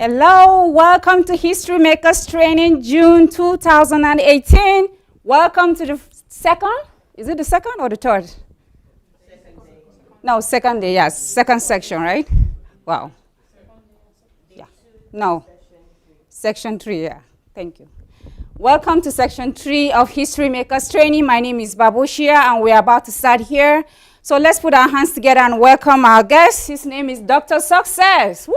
Hello, welcome to History Makers Training, June 2018. Welcome to the second, is it the second or the third? No, second day, yes, second section, right? Wow. Yeah, no, section 3, yeah, thank you. Welcome to section 3 of History Makers Training. My name is Babushia and we're about to start here. So let's put our hands together and welcome our guest. His name is Dr. Success. Woo!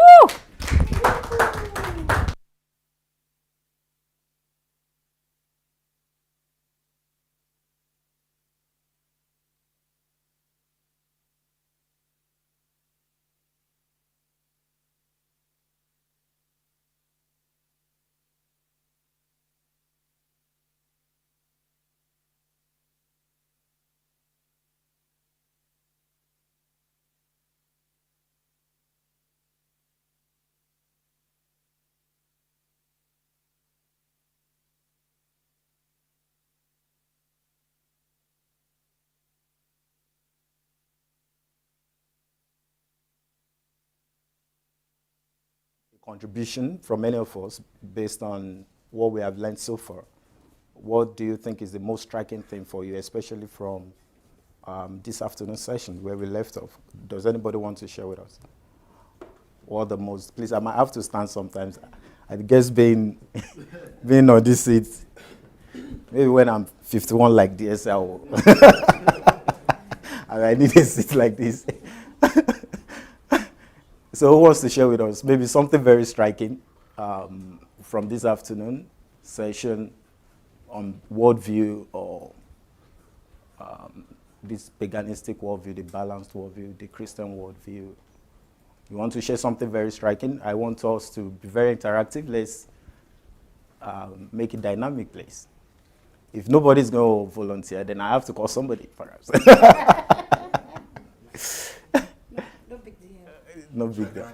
Contribution from many of us based on what we have learned so far. What do you think is the most striking thing for you, especially from this afternoon session where we left off? Does anybody want to share with us? What the most, please, I might have to stand sometimes. I guess being on this seat, maybe when I'm 51 like DSL, I need a seat like this. So who wants to share with us maybe something very striking from this afternoon session on worldview or this paganistic worldview, the balanced worldview, the Christian worldview? You want to share something very striking? I want us to be very interactive. Let's make it dynamic, please. If nobody's going to volunteer, then I have to call somebody, perhaps. No big deal.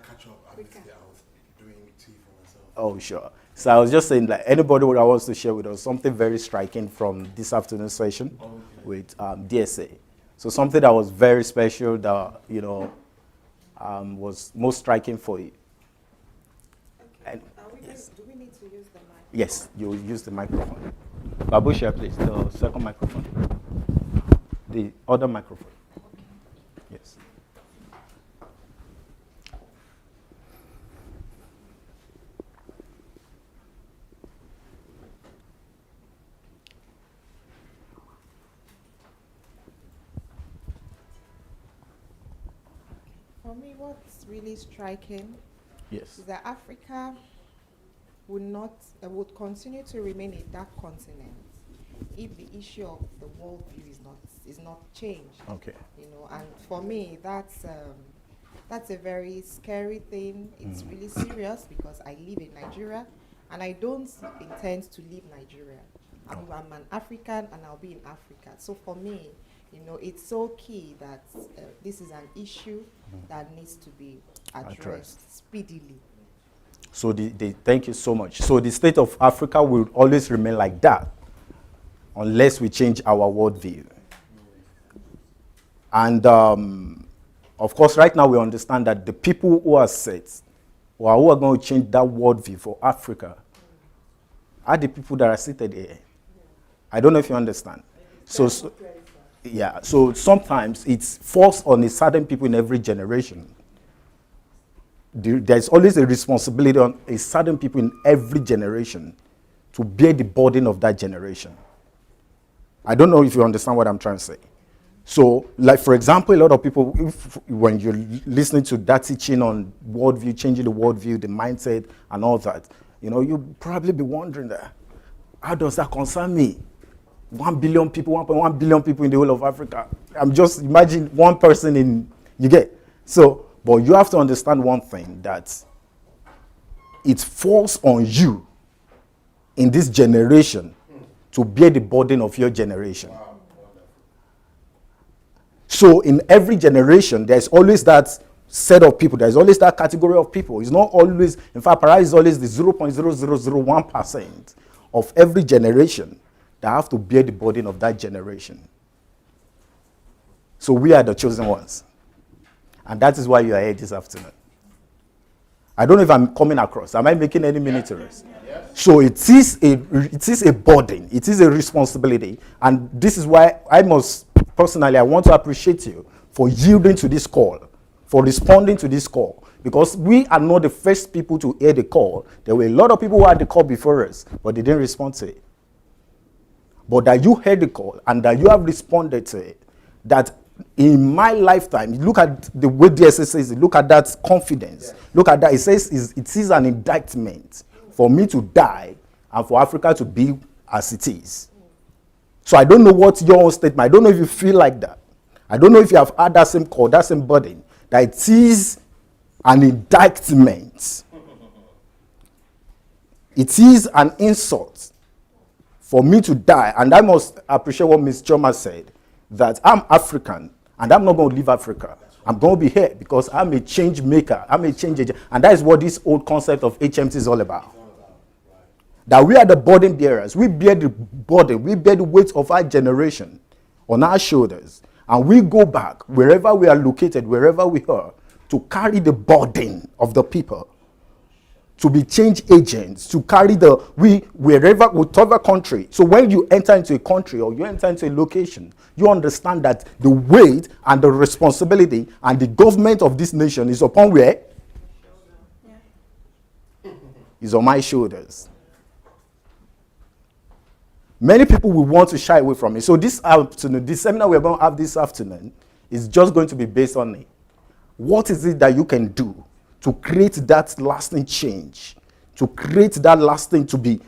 Oh, sure. So I was just saying, like, anybody who wants to share with us something very striking from this afternoon session with DSA. So something that was very special that, you know, was most striking for you. Okay. And, yes. Do we need to use the mic? Yes, you will use the microphone. Babusha, please, the second microphone. The other microphone. Okay. Yes. For me, what's really striking Yes. is that Africa would continue to remain a dark continent if the issue of the worldview is not changed. Okay. You know, and for me, that's a very scary thing. It's really serious because I live in Nigeria, and I don't intend to leave Nigeria. I'm an African, and I'll be in Africa. So for me, you know, it's so key that this is an issue that needs to be addressed speedily. So thank you so much. So the state of Africa will always remain like that unless we change our worldview. And of course, right now we understand that the people who are set or who are going to change that worldview for Africa are the people that are seated here. I don't know if you understand. So yeah, so sometimes it's forced on a certain people in every generation. There's always a responsibility on a certain people in every generation to bear the burden of that generation. I don't know if you understand what I'm trying to say. So, like, for example, a lot of people, when you're listening to that teaching on worldview, changing the worldview, the mindset, and all that, you know, you'll probably be wondering that, how does that concern me? 1 billion people, 1.1 billion people in the whole of Africa. I'm just imagine one person in, you get. So, but you have to understand one thing, that it falls on you in this generation to bear the burden of your generation. Wow. So in every generation, there's always that set of people. There's always that category of people. It's not always, in fact, perhaps it's always the 0.0001% of every generation that have to bear the burden of that generation. So we are the chosen ones. And that is why you are here this afternoon. I don't know if I'm coming across. Am I making any minutes? So it is a burden. It is a responsibility. And this is why I want to appreciate you for yielding to this call, for responding to this call. Because we are not the first people to hear the call. There were a lot of people who had the call before us, but they didn't respond to it. But that you heard the call and that you have responded to it, that in my lifetime, look at the way DSS says it, look at that confidence. Look at that. It says it is an indictment for me to die and for Africa to be as it is. So I don't know what your own statement, I don't know if you feel like that. I don't know if you have had that same call, that same burden, that it is an indictment. It is an insult for me to die. And I must appreciate what Ms. Choma said, that I'm African and I'm not going to leave Africa. I'm going to be here because I'm a change maker. I'm a change agent. And that is what this old concept of HMT is all about. That we are the burden bearers. We bear the burden. We bear the weight of our generation on our shoulders. And we go back wherever we are located, wherever we are, to carry the burden of the people, to be change agents, to carry whatever country. So when you enter into a country or you enter into a location, you understand that the weight and the responsibility and the government of this nation is upon where? Yeah. Is on my shoulders. Many people will want to shy away from it. So this afternoon, this seminar we're going to have this afternoon is just going to be based on it. What is it that you can do to create that lasting change, to create that lasting, to be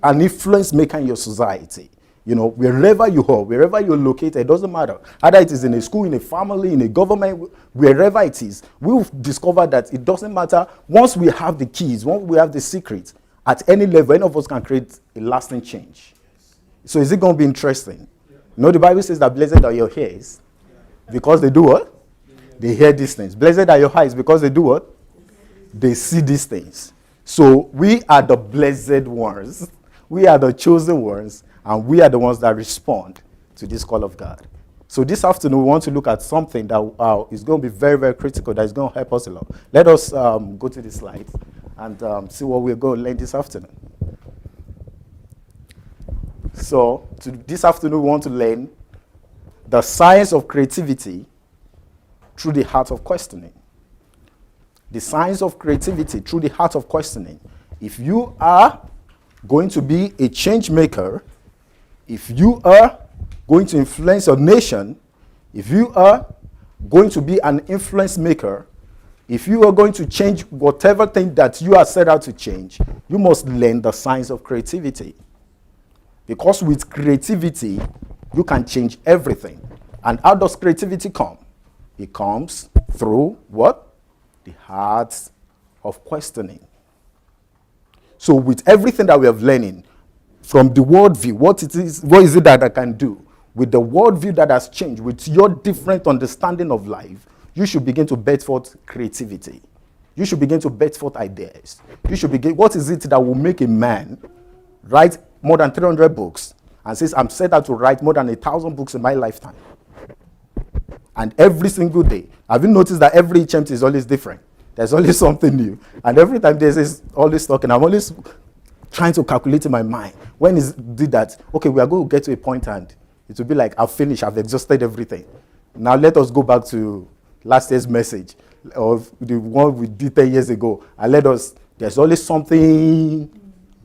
an influence maker in your society? You know, wherever you are, wherever you're located, it doesn't matter. Either it is in a school, in a family, in a government, wherever it is, we've discovered that it doesn't matter. Once we have the keys, once we have the secret, at any level, any of us can create a lasting change. So is it going to be interesting? You know, the Bible says that blessed are your ears because they do what? They hear these things. Blessed are your eyes because they do what? They see these things. So we are the blessed ones. We are the chosen ones. And we are the ones that respond to this call of God. So this afternoon, we want to look at something that is going to be very, very critical, that is going to help us a lot. Let us go to the slides and see what we're going to learn this afternoon. So this afternoon, we want to learn the science of creativity through the heart of questioning. The science of creativity through the heart of questioning. If you are going to be a change maker, if you are going to influence your nation, if you are going to be an influence maker, if you are going to change whatever thing that you are set out to change, you must learn the science of creativity. Because with creativity, you can change everything. And how does creativity come? It comes through what? The heart of questioning. So with everything that we have learning, from the worldview, what is it that I can do? With the worldview that has changed, with your different understanding of life, you should begin to bet forth creativity. You should begin to bet forth ideas. You should begin, what is it that will make a man write more than 300 books and says, I'm set out to write more than 1,000 books in my lifetime? And every single day, have you noticed that every attempt is always different? There's always something new. And every time there's always talking, I'm always trying to calculate in my mind. When is did that? Okay, we are going to get to a point and it will be like, I've finished, I've exhausted everything. Now let us go back to last year's message, or the one we did 10 years ago. And there's always something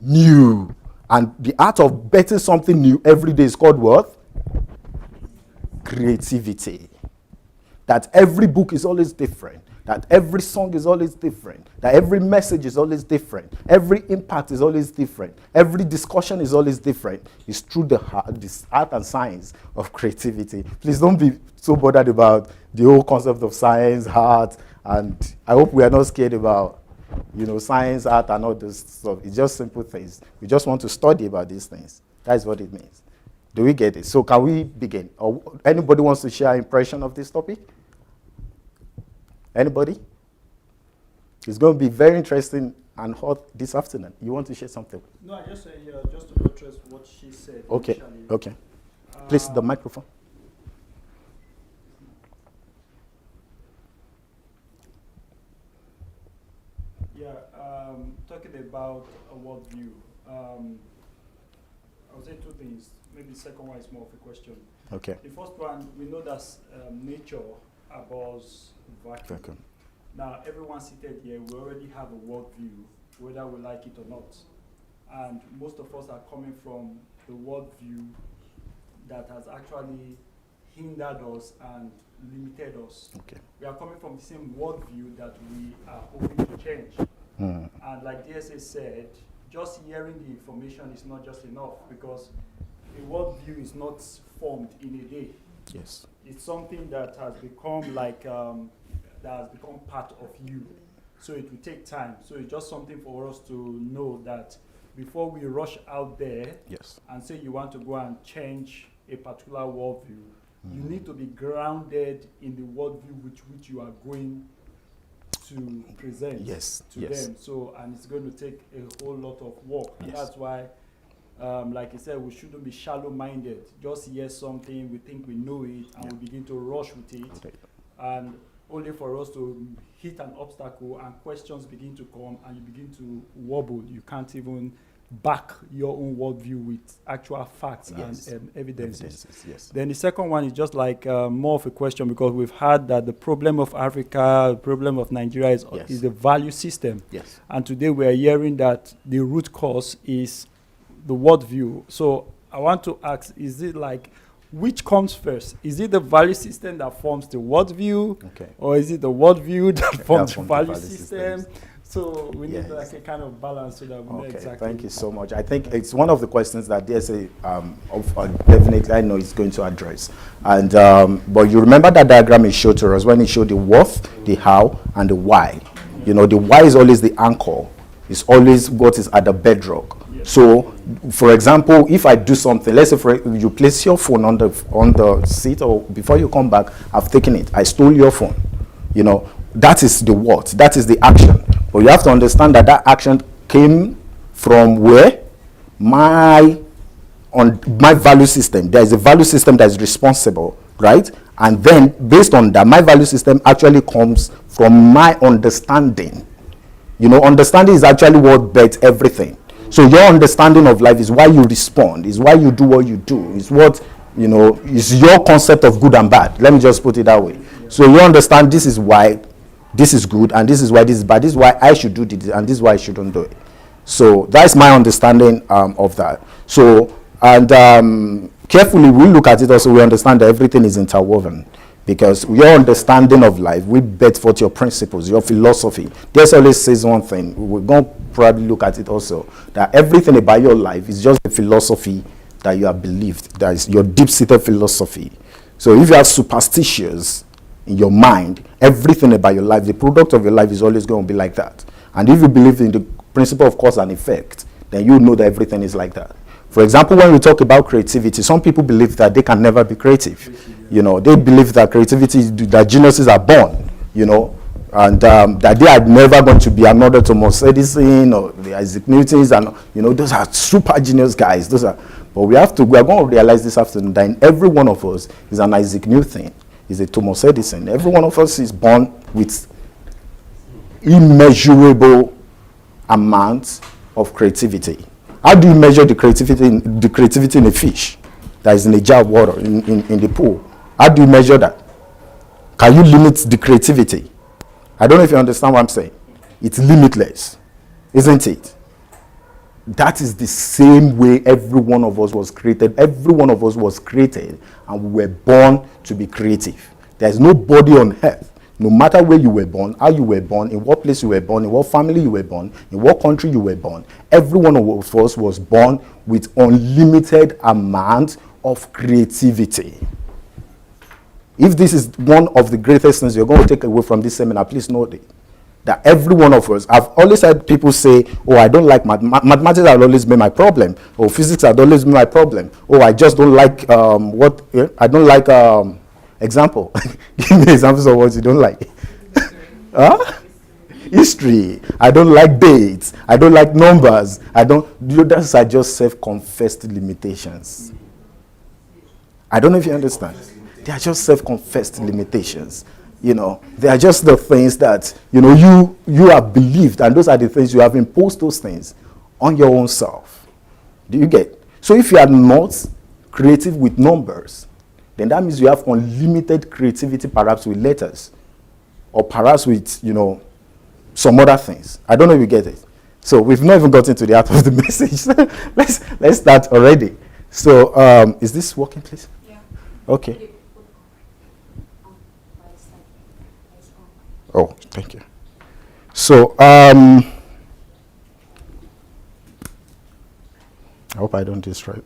new. And the art of betting something new every day is called what? Creativity. That every book is always different. That every song is always different. That every message is always different. Every impact is always different. Every discussion is always different. It's through this art and science of creativity. Please don't be so bothered about the whole concept of science, art, and I hope we are not scared about, science, art, and all this stuff. It's just simple things. We just want to study about these things. That is what it means. Do we get it? So can we begin? Or anybody wants to share an impression of this topic? Anybody? It's going to be very interesting and hot this afternoon. You want to share something? No, I just say, just to buttress what she said. Okay, initially. okay. Please, the microphone. talking about a worldview. I would say two things. Maybe the second one is more of a question. Okay. The first one, we know that nature abhors vacuum. Vacuum. Now, everyone seated here, we already have a worldview, whether we like it or not. And most of us are coming from the worldview that has actually hindered us and limited us. Okay. We are coming from the same worldview that we are hoping to change. Mm. And like DSA said, just hearing the information is not just enough, because a worldview is not formed in a day. Yes. It's something that has become like, that has become part of you. So it will take time. So it's just something for us to know that before we rush out there Yes. and say you want to go and change a particular worldview, you need to be grounded in the worldview which you are going to present Yes. to Yes. them. So, and it's going to take a whole lot of work. And Yes. that's why, like I said, we shouldn't be shallow-minded. Just hear something, we think we know it, and Yeah. we begin to rush with it. Okay. And only for us to hit an obstacle and questions begin to come and you begin to wobble. You can't even back your own worldview with actual facts Yes. and evidences. Yes. Then the second one is just like more of a question, because we've heard that the problem of Africa, the problem of Nigeria Yes. is the value system. Yes. And today we are hearing that the root cause is the worldview. So I want to ask, is it like, which comes first? Is it the value system that forms the worldview? Okay. Or is it the worldview that forms the forms the value value system? systems. So we need Yes. like a kind of balance so that we know Okay, exactly. thank you so much. I think it's one of the questions that DSA definitely I know is going to address. And but you remember that diagram it showed to us when it showed the what, the how, and the why. You know, the why is always the anchor. It's always what is at the bedrock. Yes. So, for example, if I do something, let's say you place your phone on the seat, or before you come back, I've taken it. I stole your phone. You know, that is the what. That is the action. But you have to understand that that action came from where? My value system. There is a value system that is responsible, right? And then based on that, my value system actually comes from my understanding. You know, understanding is actually what bets everything. So your understanding of life is why you respond, is why you do what you do, is what, you know, is your concept of good and bad. Let me just put it that way. So you understand this is why this is good and this is why this is bad. This is why I should do this and this is why I shouldn't do it. So that's my understanding of that. So, and carefully we look at it also, we understand that everything is interwoven. Because your understanding of life will bet forth your principles, your philosophy. There's always says one thing. We're going to probably look at it also. That everything about your life is just the philosophy that you have believed. That is your deep-seated philosophy. So if you have superstitions in your mind, everything about your life, the product of your life is always going to be like that. And if you believe in the principle of cause and effect, then you know that everything is like that. For example, when we talk about creativity, some people believe that they can never be creative. You know, they believe that creativity, that geniuses are born, you know, and that they are never going to be another Thomas Edison or the Isaac Newtons, and, you know, those are super genius guys. But we are going to realize this afternoon that in every one of us is an Isaac Newton, is a Thomas Edison. Every one of us is born with immeasurable amounts of creativity. How do you measure the creativity in a fish that is in a jar of water in the pool? How do you measure that? Can you limit the creativity? I don't know if you understand what I'm saying. It's limitless, isn't it? That is the same way every one of us was created. Every one of us was created and we were born to be creative. There's nobody on earth, no matter where you were born, how you were born, in what place you were born, in what family you were born, in what country you were born, every one of us was born with unlimited amount of creativity. If this is one of the greatest things you're going to take away from this seminar, please know that every one of us, I've always heard people say, oh, I don't like mathematics has always been my problem, or physics has always been my problem, oh, I just don't like I don't like example. Give me examples of what you don't like. History. I don't like dates. I don't like numbers. Those are just self-confessed limitations. I don't know if you understand. They are just self-confessed limitations. You know, they are just the things that, you know, you have believed, and those are the things you have imposed those things on your own self. Do you get? So if you are not creative with numbers, then that means you have unlimited creativity perhaps with letters, or perhaps with, you know, some other things. I don't know if you get it. So we've not even gotten to the heart of the message. let's start already. So is this working, please? Yeah. Okay. Oh, thank you. So I hope I don't destroy it.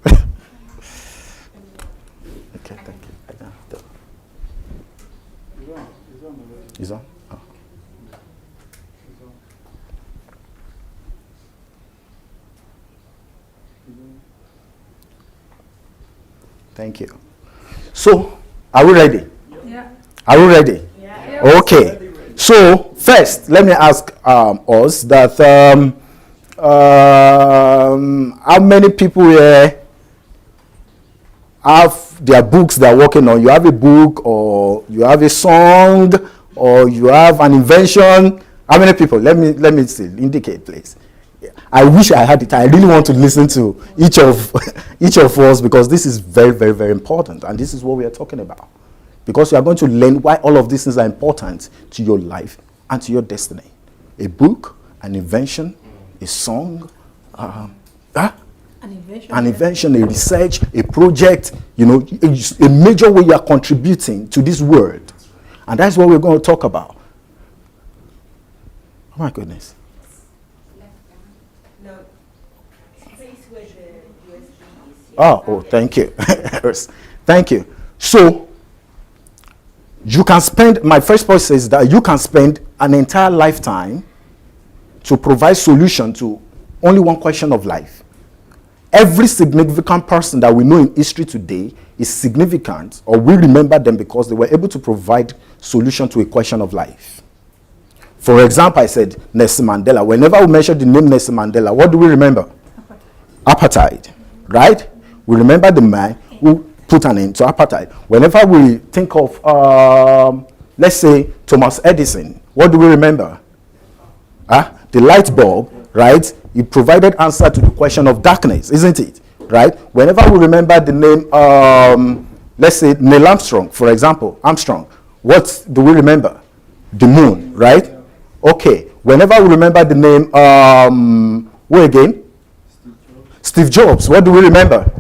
Okay, thank you. I don't have to. Is on? Oh. Thank you. So, are we ready? Yeah. Are we ready? Yeah. Okay. So, first, let me ask us that how many people here have their books they're working on? You have a book, or you have a song, or you have an invention. How many people? Let me see. Indicate, please. I wish I had it. I really want to listen to each of us, because this is very, very, very important, and this is what we are talking about. Because you are going to learn why all of these things are important to your life and to your destiny. A book, an invention, a song, an invention, a research, a project, you know, a major way you are contributing to this world. And that's what we're going to talk about. Oh my goodness. No, place where the USB is. Oh, thank you. Thank you. So, you can spend, my first point says that you can spend an entire lifetime to provide solution to only one question of life. Every significant person that we know in history today is significant, or we remember them because they were able to provide solution to a question of life. For example, I said Nelson Mandela. Whenever we mention the name Nelson Mandela, what do we remember? Apartheid, right? We remember the man who put an end to apartheid. Whenever we think of, let's say, Thomas Edison, what do we remember? The light bulb, right? He provided answer to the question of darkness, isn't it? Right? Whenever we remember the name, let's say Neil Armstrong, for example, Armstrong, what do we remember? The moon, right? Okay. Whenever we remember the name, who again? Steve Jobs. What do we remember?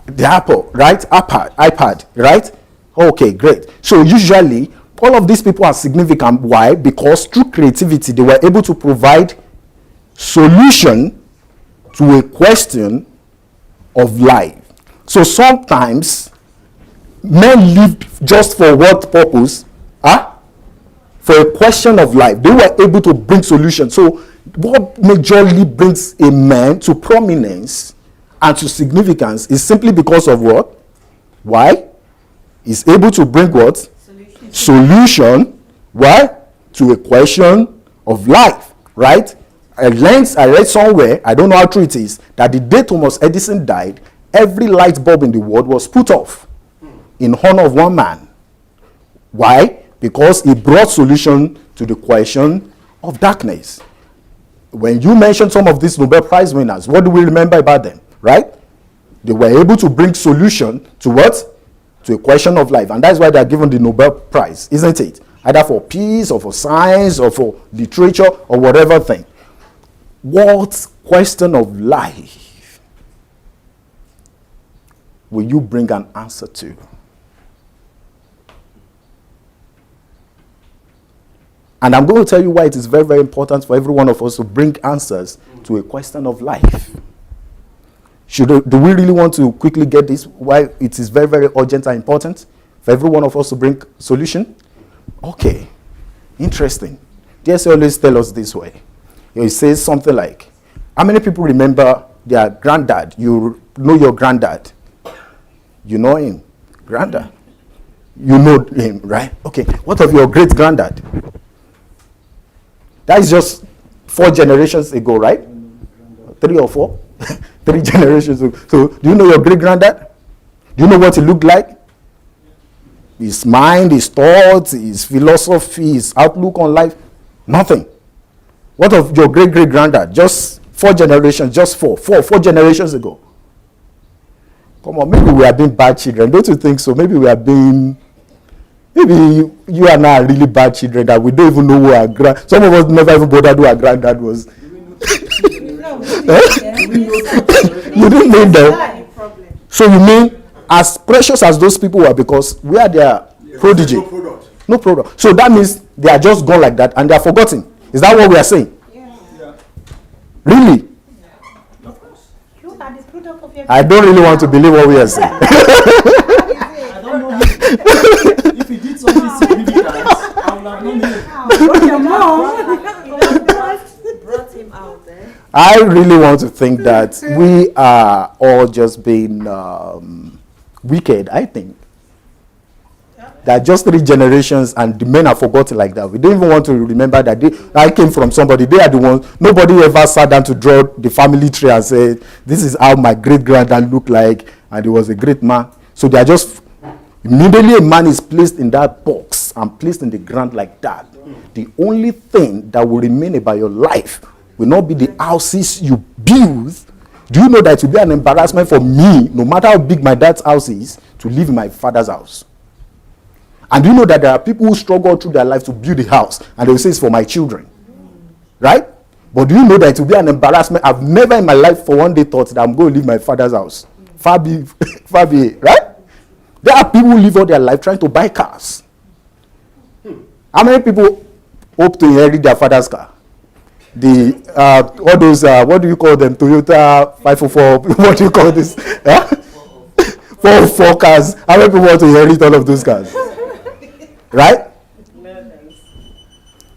The Apple, right? iPad, right? Okay, great. So usually, all of these people are significant. Why? Because through creativity, they were able to provide solution to a question of life. So sometimes, men lived just for what purpose? For a question of life. They were able to bring solution. So what majorly brings a man to prominence and to significance is simply because of what? Why? He's able to bring what? Solution. Why? To a question of life, right? I read somewhere, I don't know how true it is, that the day Thomas Edison died, every light bulb in the world was put off in honor of one man. Why? Because he brought solution to the question of darkness. When you mention some of these Nobel Prize winners, what do we remember about them? Right? They were able to bring solution to what? To a question of life. And that's why they are given the Nobel Prize, isn't it? Either for peace, or for science, or for literature, or whatever thing. What question of life will you bring an answer to? And I'm going to tell you why it is very, very important for every one of us to bring answers to a question of life. Do we really want to quickly get this? Why it is very, very urgent and important for every one of us to bring solution? Okay, interesting. DSA always tell us this way. It says something like, how many people remember their granddad? You know your granddad. You know him. Granddad. You know him, right? Okay, what of your great-granddad? That is just 4 generations ago, right? 3 or 4? 3 generations ago. So, do you know your great-granddad? Do you know what he looked like? his mind, his thoughts, his philosophy, his outlook on life? Nothing. What of your great-great-granddad? Just 4 generations, just four generations ago. Come on, maybe we are being bad children. Don't you think so? Maybe we are being, maybe you and I are really bad children that we don't even know who our some of us never even bothered who our granddad was. You didn't know them. So you mean as precious as those people were because we are their prodigy? No product. So that means they are just gone like that and they are forgotten. Is that what we are saying? Yeah. Really? You are the product of your I don't really want to believe what we are saying. I don't know if he did something significant, I would have known him. Brought him out there. I really want to think that we are all just being wicked, I think. That just 3 generations and the men are forgotten like that. We don't even want to remember that I came from somebody. They are the ones. Nobody ever sat down to draw the family tree and said, this is how my great-granddad looked like, and he was a great man. So they are just, immediately a man is placed in that box and placed in the ground like that. The only thing that will remain about your life will not be the houses you build. Do you know that it will be an embarrassment for me, no matter how big my dad's house is, to live in my father's house? And do you know that there are people who struggle through their life to build a house and they will say it's for my children? Right? But do you know that it will be an embarrassment? I've never in my life for one day thought that I'm going to leave my father's house. Far be, right? There are people who live all their life trying to buy cars. How many people hope to inherit their father's car? All those, what do you call them? Toyota 504, what do you call this? 404 cars. How many people want to inherit all of those cars? Right?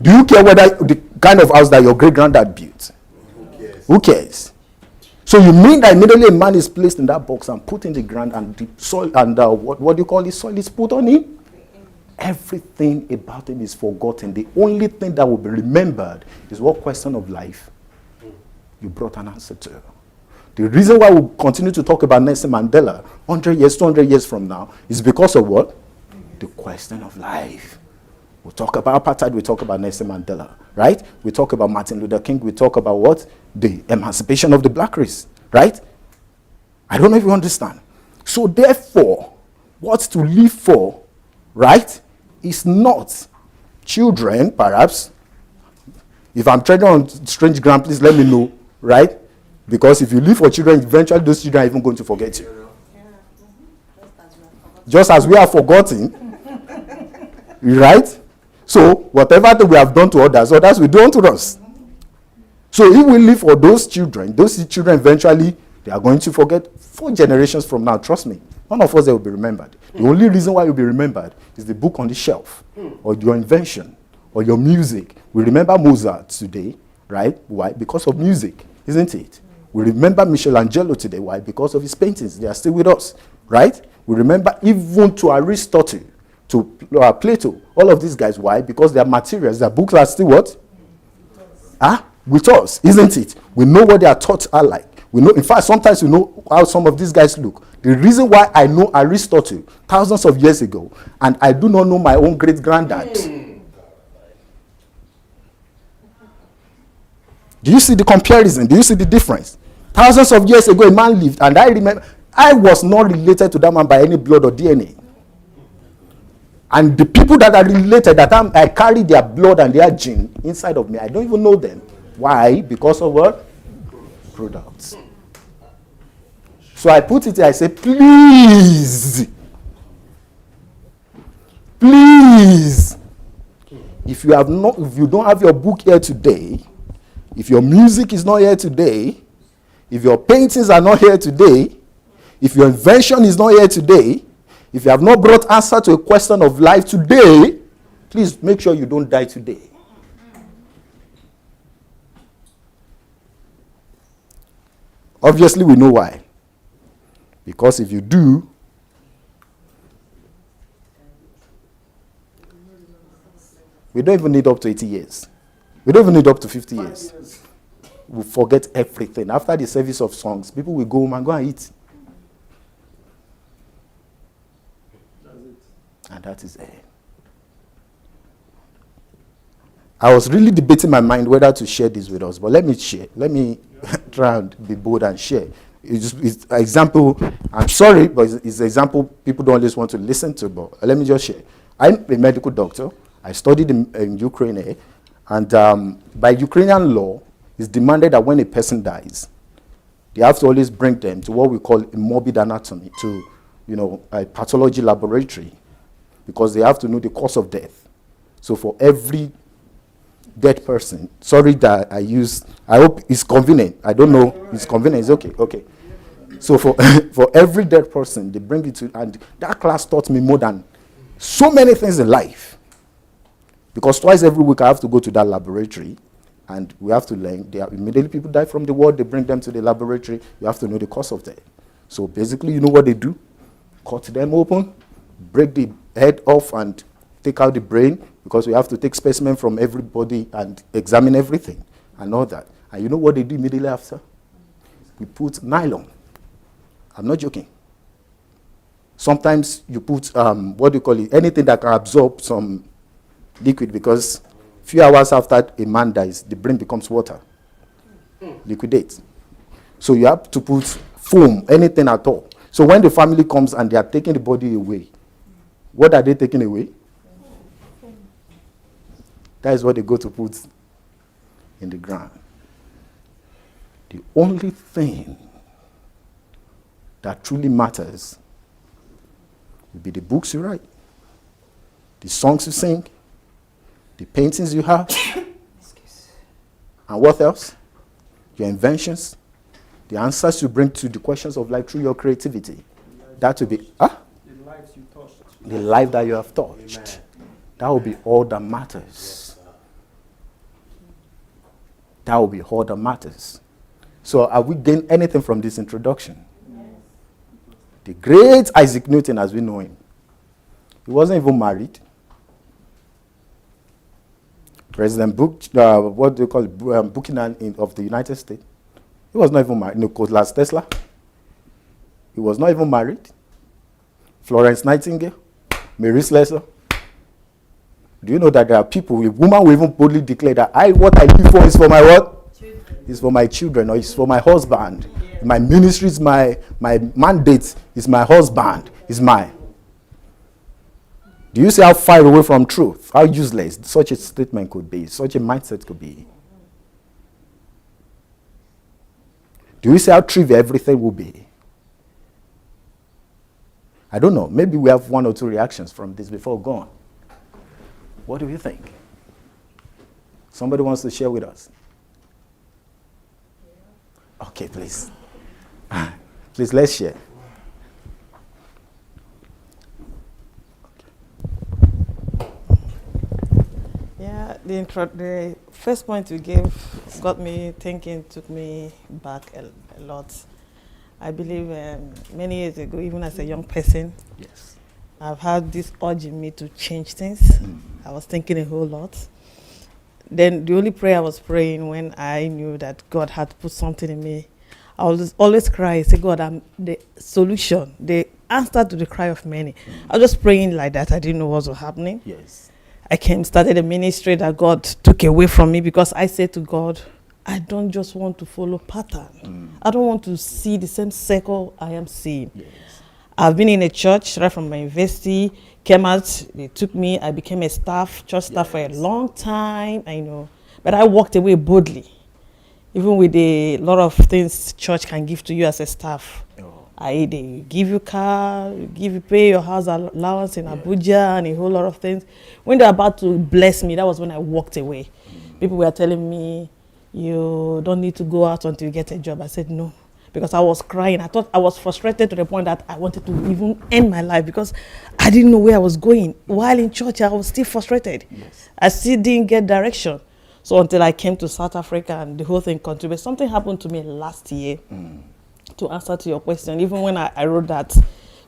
Do you care whether the kind of house that your great-granddad built? Who cares? So you mean that immediately a man is placed in that box and put in the ground and the soil and what do you call it? Soil is put on him? Everything about him is forgotten. The only thing that will be remembered is what question of life you brought an answer to. The reason why we continue to talk about Nelson Mandela 100 years, 200 years from now is because of what? The question of life. We talk about apartheid, we talk about Nelson Mandela, right? We talk about Martin Luther King, we talk about what? The emancipation of the black race, right? I don't know if you understand. So therefore, what's to live for, right, is not children, perhaps. If I'm treading on strange ground, please let me know, right? Because if you live for children, eventually those children are even going to forget you. Just as we are forgotten, right? So whatever that we have done to others will do unto us. So if we live for those children eventually, they are going to forget 4 generations from now. Trust me, none of us will be remembered. The only reason why you'll be remembered is the book on the shelf, or your invention, or your music. We remember Mozart today, right? Why? Because of music, isn't it? We remember Michelangelo today. Why? Because of his paintings. They are still with us, right? We remember even to Aristotle, to Plato, all of these guys. Why? Because their materials, their books are still what? With us, isn't it? We know what their thoughts are like. We know, in fact, sometimes we know how some of these guys look. The reason why I know Aristotle thousands of years ago, and I do not know my own great-granddad. Do you see the comparison? Do you see the difference? Thousands of years ago, a man lived, and I remember, I was not related to that man by any blood or DNA. And the people that are related, I carry their blood and their gene inside of me. I don't even know them. Why? Because of what? Products. So I put it here, I say, please, if you don't have your book here today, if your music is not here today, if your paintings are not here today, if your invention is not here today, if you have not brought answer to a question of life today, please make sure you don't die today. Obviously, we know why. Because if you do, we don't even need up to 80 years. We don't even need up to 50 years. We'll forget everything. After the service of songs, people will go home and go and eat. And that is it. I was really debating my mind whether to share this with us, but let me share. Let me try and be bold and share. It's an example. I'm sorry, but it's an example people don't always want to listen to, but let me just share. I'm a medical doctor. I studied in Ukraine, and by Ukrainian law, it's demanded that when a person dies, they have to always bring them to what we call a morbid anatomy, to a pathology laboratory, because they have to know the cause of death. So for every dead person, sorry that I hope it's convenient. I don't know, it's convenient, it's okay. So for for every dead person, they bring it to, and that class taught me more than so many things in life. Because twice every week I have to go to that laboratory, and we have to learn. Immediately people die from the ward, they bring them to the laboratory. You have to know the cause of death. So basically, you know what they do? Cut them open, break the head off, and take out the brain, because we have to take specimen from everybody and examine everything and all that. And you know what they do immediately after? We put nylon. I'm not joking. Sometimes you put, anything that can absorb some liquid, because a few hours after a man dies, the brain becomes water, liquidates. So you have to put foam, anything at all. So when the family comes and they are taking the body away, what are they taking away? That is what they go to put in the ground. The only thing that truly matters will be the books you write, the songs you sing, the paintings you have, and what else? Your inventions, the answers you bring to the questions of life through your creativity. That will be, The lives you touched. the life that you have touched. Amen. That will be all that matters. That will be all that matters. So have we gained anything from this introduction? Yes. The great Isaac Newton, as we know him, he wasn't even married. President Buchanan of the United States, he was not even married. Nikola Tesla, he was not even married. Florence Nightingale, Mary Slessor. Do you know that there are people, a woman will even boldly declare that what I live for is for my what? Children. It's for my children, or it's for my husband. Yeah. My ministry is my mandate is my husband, is mine. Do you see how far away from truth, how useless such a statement could be, such a mindset could be? Do you see how trivial everything will be? I don't know. Maybe we have one or two reactions from this before going. What do you think? Somebody wants to share with us? Okay, please. Please, let's share. Yeah, the first point you gave got me thinking, took me back a lot. I believe many years ago, even as a young person, Yes. I've had this urge in me to change things. I was thinking a whole lot. Then the only prayer I was praying when I knew that God had put something in me, I was always cry, say, God, I'm the solution, the answer to the cry of many. I was just praying like that. I didn't know what was happening. Yes. I started a ministry that God took away from me, because I said to God, I don't just want to follow pattern. I don't want to see the same circle I am seeing. Yes. I've been in a church right from my university, came out, they took me, I became a church staff for a long time, I know. But I walked away boldly, even with a lot of things church can give to you as a staff. They give you car, pay your house allowance in Abuja and a whole lot of things. When they're about to bless me, that was when I walked away. People were telling me, you don't need to go out until you get a job. I said no, because I was crying. I thought I was frustrated to the point that I wanted to even end my life, because I didn't know where I was going. While in church, I was still frustrated. Yes. I still didn't get direction. So until I came to South Africa and the whole thing contributed. Something happened to me last year. To answer to your question, even when I wrote that,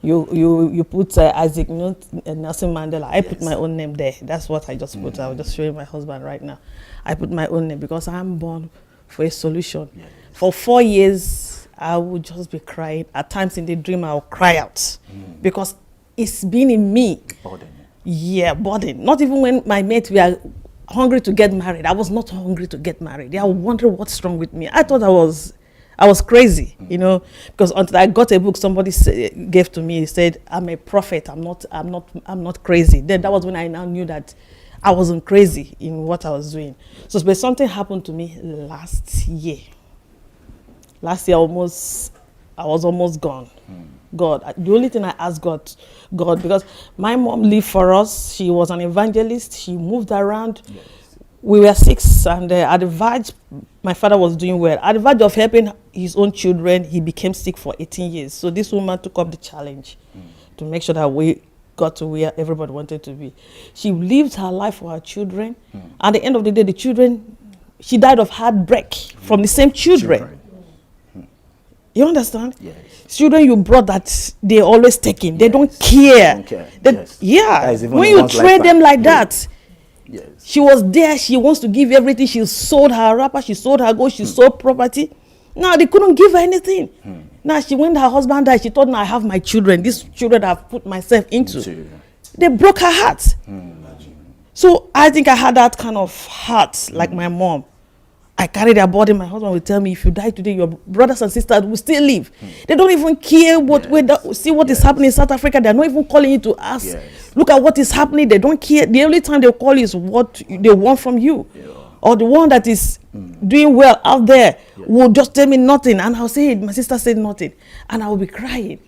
you put Isaac Newton, Nelson Mandela, I put my own name there. That's what I just put. I was just showing my husband right now. I put my own name because I'm born for a solution. Yes. For 4 years, I would just be crying. At times in the dream, I would cry out because it's been in me. Burden. Yeah, burden. Not even when my mates were hungry to get married. I was not hungry to get married. They were wondering what's wrong with me. I thought I was crazy, you know, because until I got a book somebody gave to me, he said, I'm a prophet. I'm not crazy. Then that was when I now knew that I wasn't crazy in what I was doing. So but something happened to me last year. Last year I was almost gone. God, the only thing I asked God, because my mom lived for us. She was an evangelist. She moved around. Yes. We were 6, and at the verge, my father was doing well. At the verge of helping his own children, he became sick for 18 years. So this woman took up the challenge to make sure that we got to where everybody wanted to be. She lived her life for her children. At the end of the day, she died of heartbreak from the same children. You understand? Yes. Children you brought that they always taking. They don't care. Don't care. They- Yes. Yeah. That is even When in you one's train them lifetime. like that, Yes. she was there. She wants to give everything. She sold her wrapper. She sold her gold. She sold property. Now they couldn't give her anything. Now when her husband died, she thought, now I have my children. These children I've put myself into. They broke her heart. So I think I had that kind of heart, like my mom. I carry their body. My husband will tell me, if you die today, your brothers and sisters will still live. They don't even care see what is happening in South Africa. They're not even calling you to ask. Yes. Look at what is happening. They don't care. The only time they call is what they want from you. Or the one that is doing well out there will just tell me nothing. And I'll say, my sister said nothing. And I will be crying.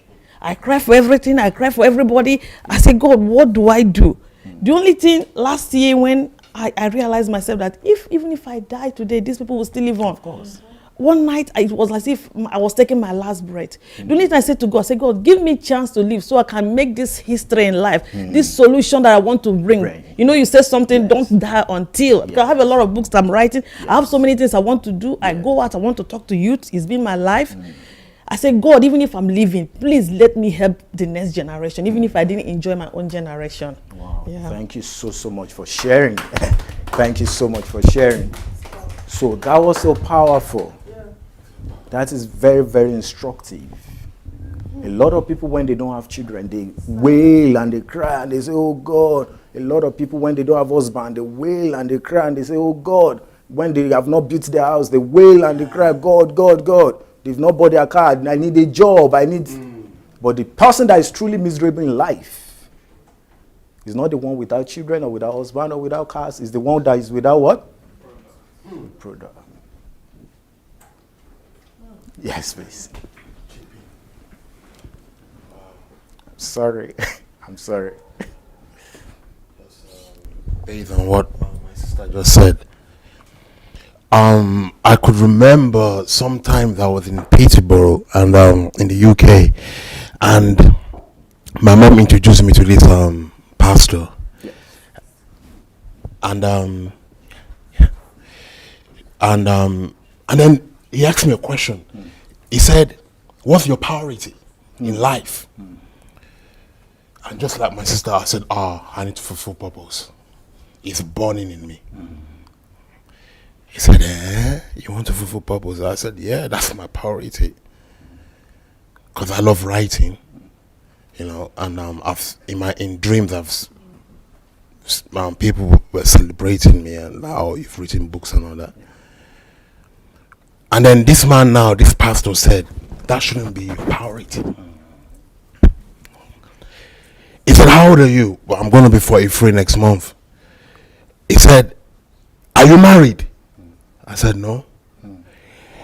I cry for everything. I cry for everybody. I say, God, what do I do? The only thing last year when I realized myself that even if I die today, these people will still live on. Of course. One night, it was as if I was taking my last breath. The only thing I said to God, I said, God, give me a chance to live so I can make this history in life, this solution that I want to bring. Right. You know, you say something, don't die until. Because I have a lot of books I'm writing. I have so many things I want to do. I go out, I want to talk to youth. It's been my life. I said, God, even if I'm leaving, please let me help the next generation, even if I didn't enjoy my own generation. Wow. Yeah. Thank you so much for sharing. Thank you so much for sharing. So that was so powerful. That is very, very instructive. A lot of people, when they don't have children, they wail and they cry and they say, oh God. A lot of people, when they don't have husband, they wail and they cry and they say, oh God. When they have not built their house, they wail and they cry, God, God, God. They've not bought their car. I need a job. But the person that is truly miserable in life is not the one without children or without husband or without cars. It's the one that is without what? Product. Yes, please. I'm sorry. I'm sorry. Based on what my sister just said, I could remember sometime that I was in Peterborough and in the UK, and my mom introduced me to this pastor, and then he asked me a question. He said, "What's your priority in life?" And just like my sister, I said, I need to fulfill purpose. It's burning in me. He said, you want to fulfill purpose? I said, yeah, that's my priority. Because I love writing, you know, and in dreams, people were celebrating me, and now you've written books and all that. And then this pastor said, that shouldn't be your priority. He said, how old are you? Well, I'm going to be 43 next month. He said, are you married? I said, no.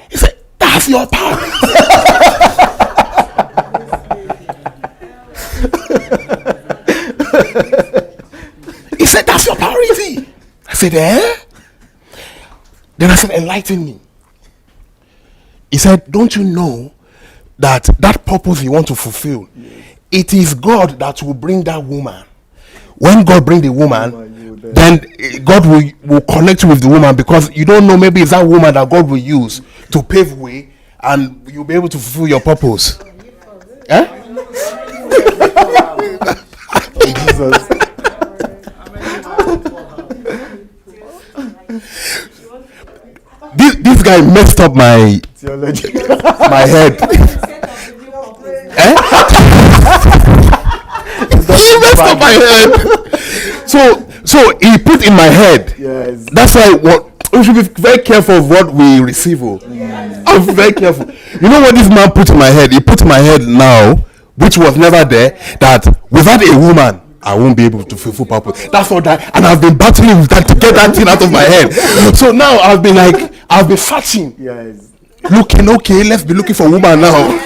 He said, that's your priority. He said, that's your priority. I said, Then I said, enlighten me. He said, don't you know that purpose you want to fulfill, it is God that will bring that woman. When God bring the woman, then God will connect you with the woman, because you don't know, maybe it's that woman that God will use to pave way and you'll be able to fulfill your purpose. Jesus. This guy messed up my Theology. my head. head. So he put in my head. Yes. That's why we should be very careful of what we receive. I'm very careful. You know what this man put in my head? He put in my head now, which was never there, that without a woman, I won't be able to fulfill purpose. That's all that, and I've been battling with that to get that thing out of my head. So now I've been searching. Yes. Looking, okay, let's be looking for a woman now. Right?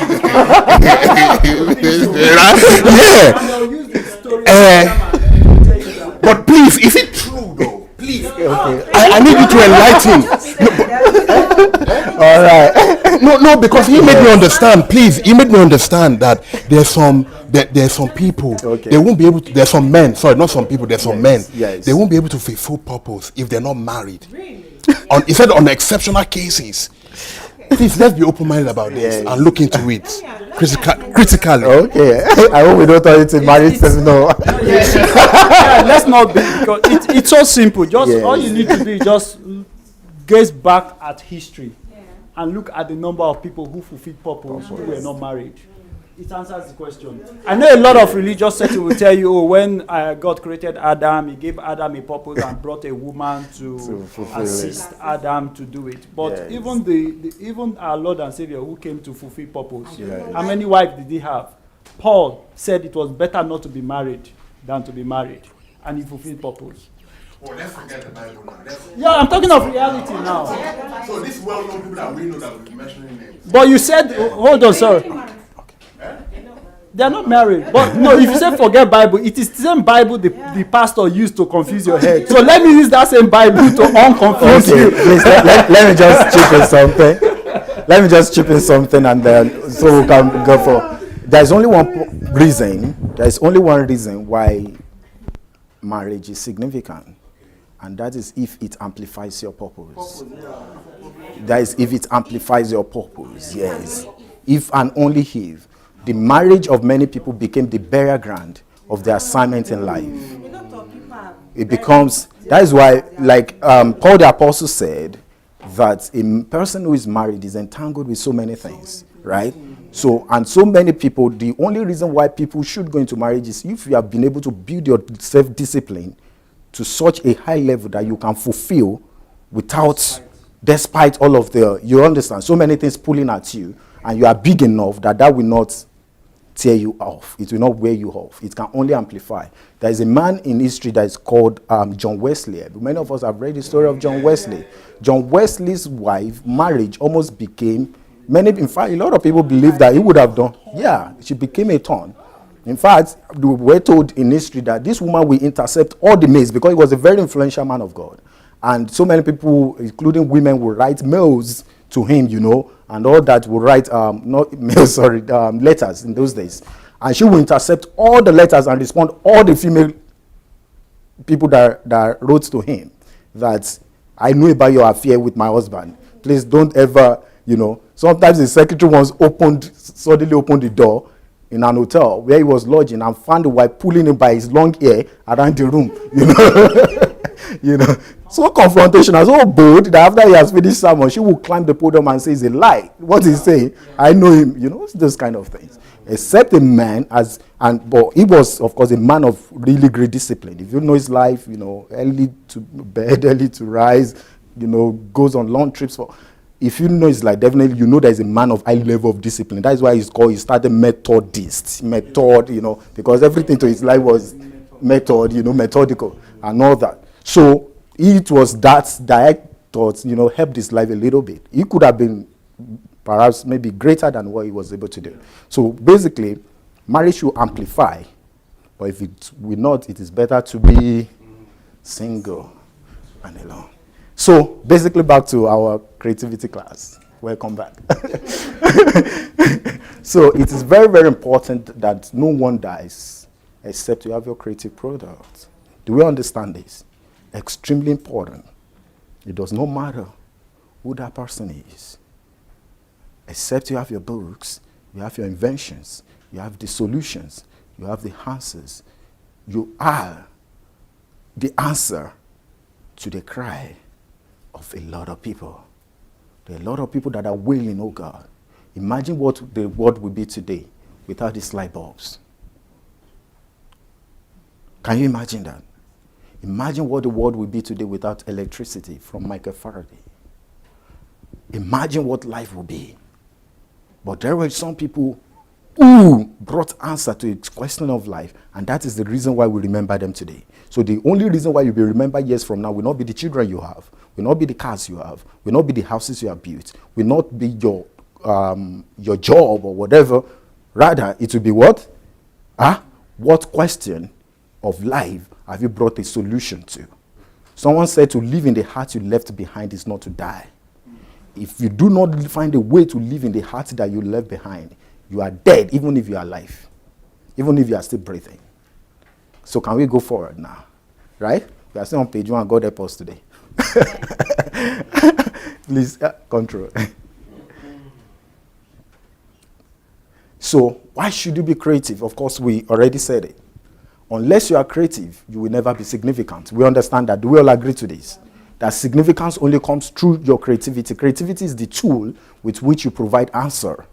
Yeah. But please, is it true though? Please, I need you to enlighten. All right. No, because he made me understand. Please, he made me understand that there's some people. Okay. They won't be able to. There's some men. Sorry, not some people. There's some men. Yes. They won't be able to fulfill purpose if they're not married. Really? He said on exceptional cases. Please, let's be open-minded about this Yes. and look into it critically. Okay. I hope we don't turn it to marriage seminar. Yeah, let's not be, because it's so simple. Just all you need to do is just gaze back at history and look at the number of people who fulfilled purpose who were not married. It answers the question. I know a lot of religious settings will tell you, when God created Adam, he gave Adam a purpose and brought a woman to assist Adam to do it. But even our Lord and Savior who came to fulfill purpose, how many wives did he have? Paul said it was better not to be married than to be married, and he fulfilled purpose. Well, let's forget the Bible now. Yeah, I'm talking of reality now. So these well-known people that we know that we're mentioning names. But you said, hold on, sorry. They are not married. But no, if you say forget Bible, it is the same Bible the pastor used to confuse your head. So let me use that same Bible to unconfuse you. Please, let me just chip in something. Let me just chip in something, and then so we can go for. There's only one reason. There's only one reason why marriage is significant, and that is if it amplifies your purpose. That is if it amplifies your purpose. Yes. If and only if. The marriage of many people became the burial ground of their assignment in life. It becomes, that is why, like Paul the Apostle said, that a person who is married is entangled with so many things, right? So, and so many people, the only reason why people should go into marriage is if you have been able to build your self-discipline to such a high level that you can fulfill without, despite all of you understand, so many things pulling at you, and you are big enough that will not tear you off. It will not wear you off. It can only amplify. There is a man in history that is called John Wesley. Many of us have read the story of John Wesley. John Wesley's wife, marriage almost became, in fact, a lot of people believe that he would have done, she became a thorn. In fact, we were told in history that this woman will intercept all the males because he was a very influential man of God. And so many people, including women, will write mails to him, and all that will write, letters in those days. And she will intercept all the letters and respond all the female people that wrote to him that I know about your affair with my husband. Please don't ever, Sometimes the secretary suddenly opened the door in an hotel where he was lodging and found the wife pulling him by his long hair around the room, So confrontational, so bold that after he has finished sermon, she will climb the podium and say it's a lie. What he's saying, I know him, those kind of things. Except a man but he was, of course, a man of really great discipline. If you know his life, early to bed, early to rise, goes on long trips if you know his life, definitely that he's a man of high level of discipline. That is why he started Methodist, because everything to his life was methodical and all that. So it was that I thought, helped his life a little bit. He could have been perhaps maybe greater than what he was able to do. So basically, marriage should amplify. But if it will not, it is better to be single and alone. So basically back to our creativity class. Welcome back. So it is very, very important that no one dies except you have your creative product. Do we understand this? Extremely important. It does not matter who that person is. Except you have your books, you have your inventions, you have the solutions, you have the answers. You are the answer to the cry of a lot of people. There are a lot of people that are wailing, oh God. Imagine what the world would be today without these light bulbs. Can you imagine that? Imagine what the world would be today without electricity from Michael Faraday. Imagine what life would be. But there were some people who brought answer to a question of life, and that is the reason why we remember them today. So the only reason why you'll be remembered years from now will not be the children you have, will not be the cars you have, will not be the houses you have built, will not be your job or whatever. Rather, it will be what? What question of life have you brought a solution to? Someone said to live in the heart you left behind is not to die. If you do not find a way to live in the heart that you left behind, you are dead, even if you are alive, even if you are still breathing. So can we go forward now? Right? We are still on page 1. God help us today. Please, control. So why should you be creative? Of course, we already said it. Unless you are creative, you will never be significant. We understand that. Do we all agree to this? That significance only comes through your creativity. Creativity is the tool with which you provide answer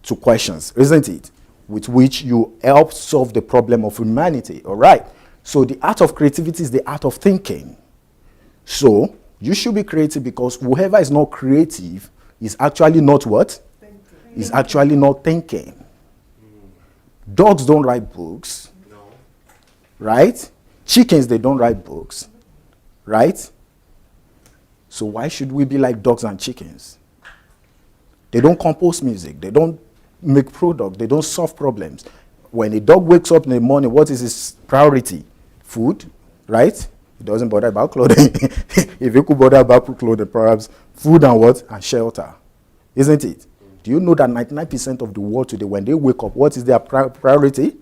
to questions, isn't it? With which you help solve the problem of humanity, all right? So the art of creativity is the art of thinking. So you should be creative, because whoever is not creative is actually not what? Is actually not thinking. Dogs don't write books. No. Right? Chickens, they don't write books. Right? So why should we be like dogs and chickens? They don't compose music. They don't make product. They don't solve problems. When a dog wakes up in the morning, what is his priority? Food, right? He doesn't bother about clothing. If he could bother about clothing, perhaps food and what? And shelter. Isn't it? Do you know that 99% of the world today, when they wake up, what is their priority?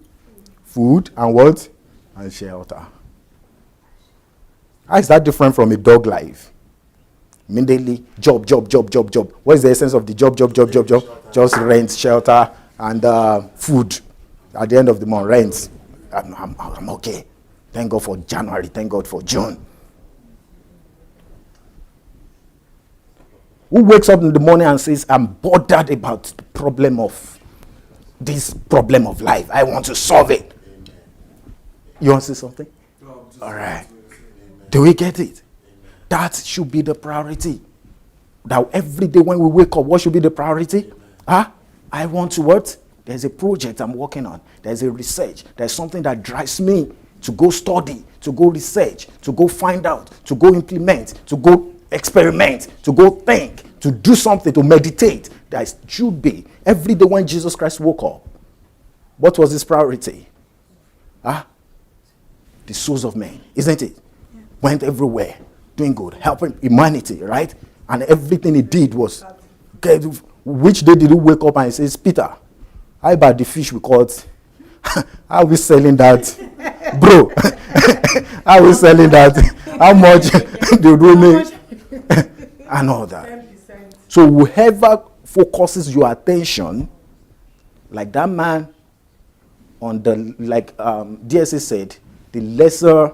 Food and what? And shelter. How is that different from a dog life? Immediately, job. What is the essence of the job? Just rent, shelter, and food. At the end of the month, rent. I'm okay. Thank God for January. Thank God for June. Who wakes up in the morning and says, I'm bothered about the problem of this problem of life. I want to solve it. You want to say something? All right. Do we get it? That should be the priority. That every day when we wake up, what should be the priority? I want to what? There's a project I'm working on. There's a research. There's something that drives me to go study, to go research, to go find out, to go implement, to go experiment, to go think, to do something, to meditate. That should be. Every day when Jesus Christ woke up, what was his priority? The souls of men, isn't it? Yeah. Went everywhere, doing good, helping humanity, right? And everything he did was, which day did he wake up and he says, Peter, how about the fish we caught? How are we selling that? Bro, how are we selling that? How much did we make? And all that. 10%. So whoever focuses your attention, like that man on the, like DSA said, the lesser,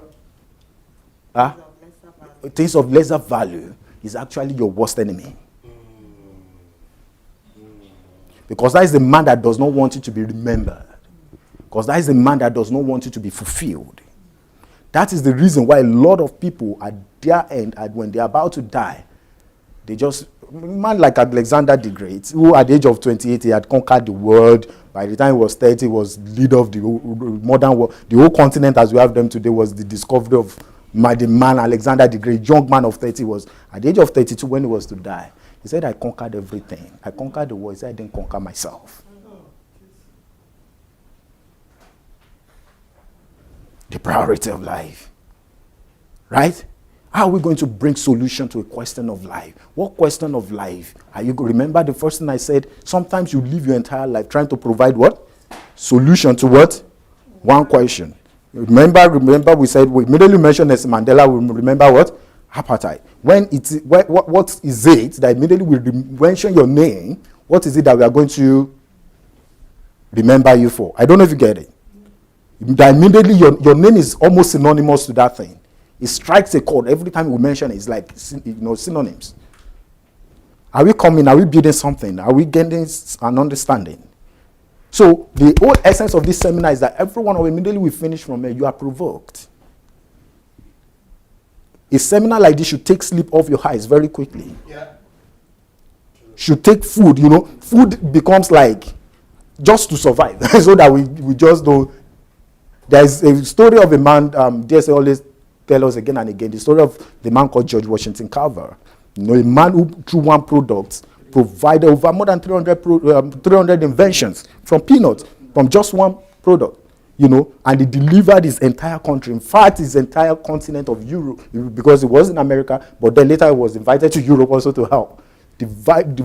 things of lesser value is actually your worst enemy. Because that is the man that does not want you to be remembered. Because that is the man that does not want you to be fulfilled. That is the reason why a lot of people at their end, when they're about to die, they just, man like Alexander the Great, who at the age of 28, he had conquered the world. By the time he was 30, he was leader of the modern world. The whole continent as we have them today was the discovery of the man Alexander the Great. Young man of 30 was, at the age of 32 when he was to die, he said, I conquered everything. I conquered the world. He said, I didn't conquer myself. The priority of life. Right? How are we going to bring solution to a question of life? What question of life are you going to remember? The first thing I said, sometimes you live your entire life trying to provide what? Solution to what? One question. Remember we said, we immediately mentioned Nelson Mandela, we remember what? Appetite. When it's, what is it that immediately we mention your name, what is it that we are going to remember you for? I don't know if you get it. That immediately your name is almost synonymous to that thing. It strikes a chord. Every time we mention it, it's like, synonyms. Are we coming? Are we building something? Are we getting an understanding? So the whole essence of this seminar is that everyone, immediately we finish from here, you are provoked. A seminar like this should take sleep off your eyes very quickly. Yeah. Should take food, food becomes like just to survive. So that we just don't. There's a story of a man, DSA always tell us again and again, the story of the man called George Washington Carver. A man who, through one product, provided over more than 300 inventions from peanuts, from just one product, and he delivered his entire country. In fact, his entire continent of Europe, because he was in America, but then later he was invited to Europe also to help. Delivered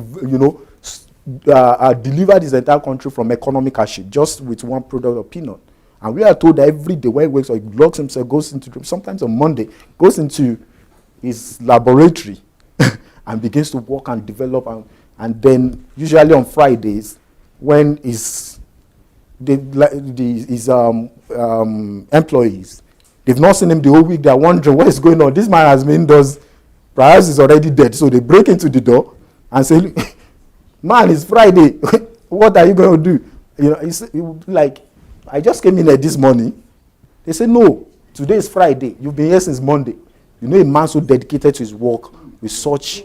his entire country from economic hardship just with one product of peanut. And we are told that every day when he wakes up, he locks himself, goes into, sometimes on Monday, goes into his laboratory and begins to work and develop. And then usually on Fridays, when his employees, they've not seen him the whole week, they're wondering what is going on. This man has been indoors, perhaps he's already dead. So they break into the door and say, man, it's Friday. What are you going to do? It's like, I just came in here this morning. They say, no, today is Friday. You've been here since Monday. A man so dedicated to his work with such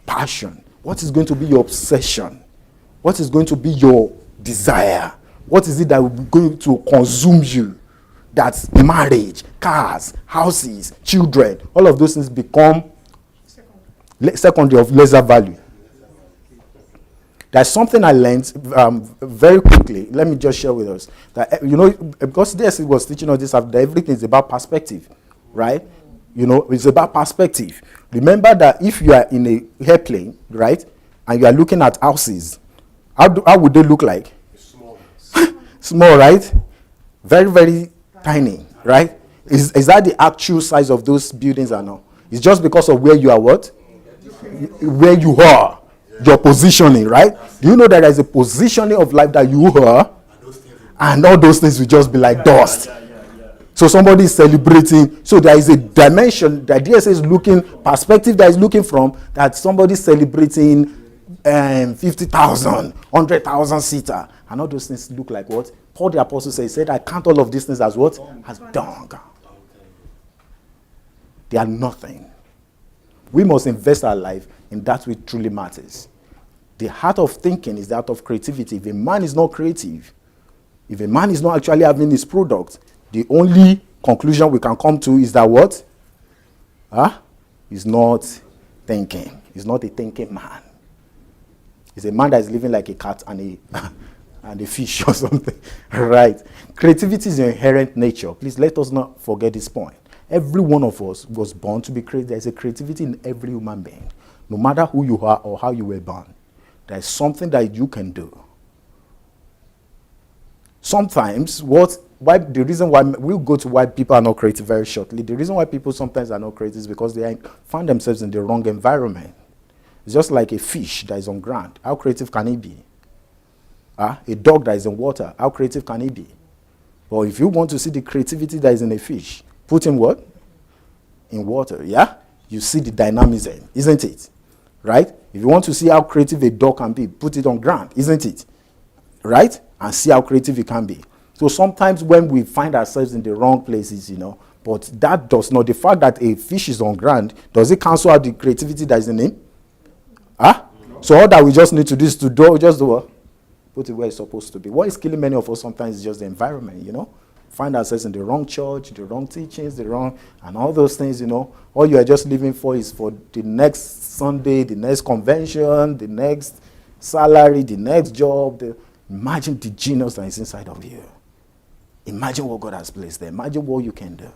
passion. What is going to be your obsession? What is going to be your desire? What is it that will be going to consume you? That's marriage, cars, houses, children. All of those things become secondary of lesser value. There's something I learned very quickly. Let me just share with us. That, because this was teaching us this, that everything is about perspective, right? It's about perspective. Remember that if you are in a airplane, right, and you are looking at houses, how would they look like? Small. Small, right? Very, very tiny, right? Is that the actual size of those buildings or not? It's just because of where you are what? Where you are. Your positioning, right? Do you know that there's a positioning of life that you are, and all those things will just be like dust? So somebody is celebrating. So there is a dimension that DSA is looking, perspective that is looking from, that somebody is celebrating 50,000, 100,000 seater, and all those things look like what? Paul the Apostle said, I count all of these things as what? As dung. They are nothing. We must invest our life in that which truly matters. The heart of thinking is the heart of creativity. If a man is not creative, if a man is not actually having his product, the only conclusion we can come to is that what? He's not thinking. He's not a thinking man. He's a man that is living like a cat and a fish or something. Right. Creativity is your inherent nature. Please let us not forget this point. Every one of us was born to be creative. There's a creativity in every human being. No matter who you are or how you were born, there's something that you can do. Sometimes, the reason why, we'll go to why people are not creative very shortly. The reason why people sometimes are not creative is because they find themselves in the wrong environment. It's just like a fish that is on ground. How creative can he be? A dog that is in water. How creative can he be? But if you want to see the creativity that is in a fish, put in what? In water, yeah? You see the dynamism, isn't it? Right? If you want to see how creative a dog can be, put it on ground, isn't it? Right? And see how creative it can be. So sometimes when we find ourselves in the wrong places, but that does not, the fact that a fish is on ground, does it cancel out the creativity that is in him? So all that we just need to do is to do what? Put it where it's supposed to be. What is killing many of us sometimes is just the environment, Find ourselves in the wrong church, the wrong teachings, and all those things, All you are just living for is for the next Sunday, the next convention, the next salary, the next job. Imagine the genius that is inside of you. Imagine what God has placed there. Imagine what you can do.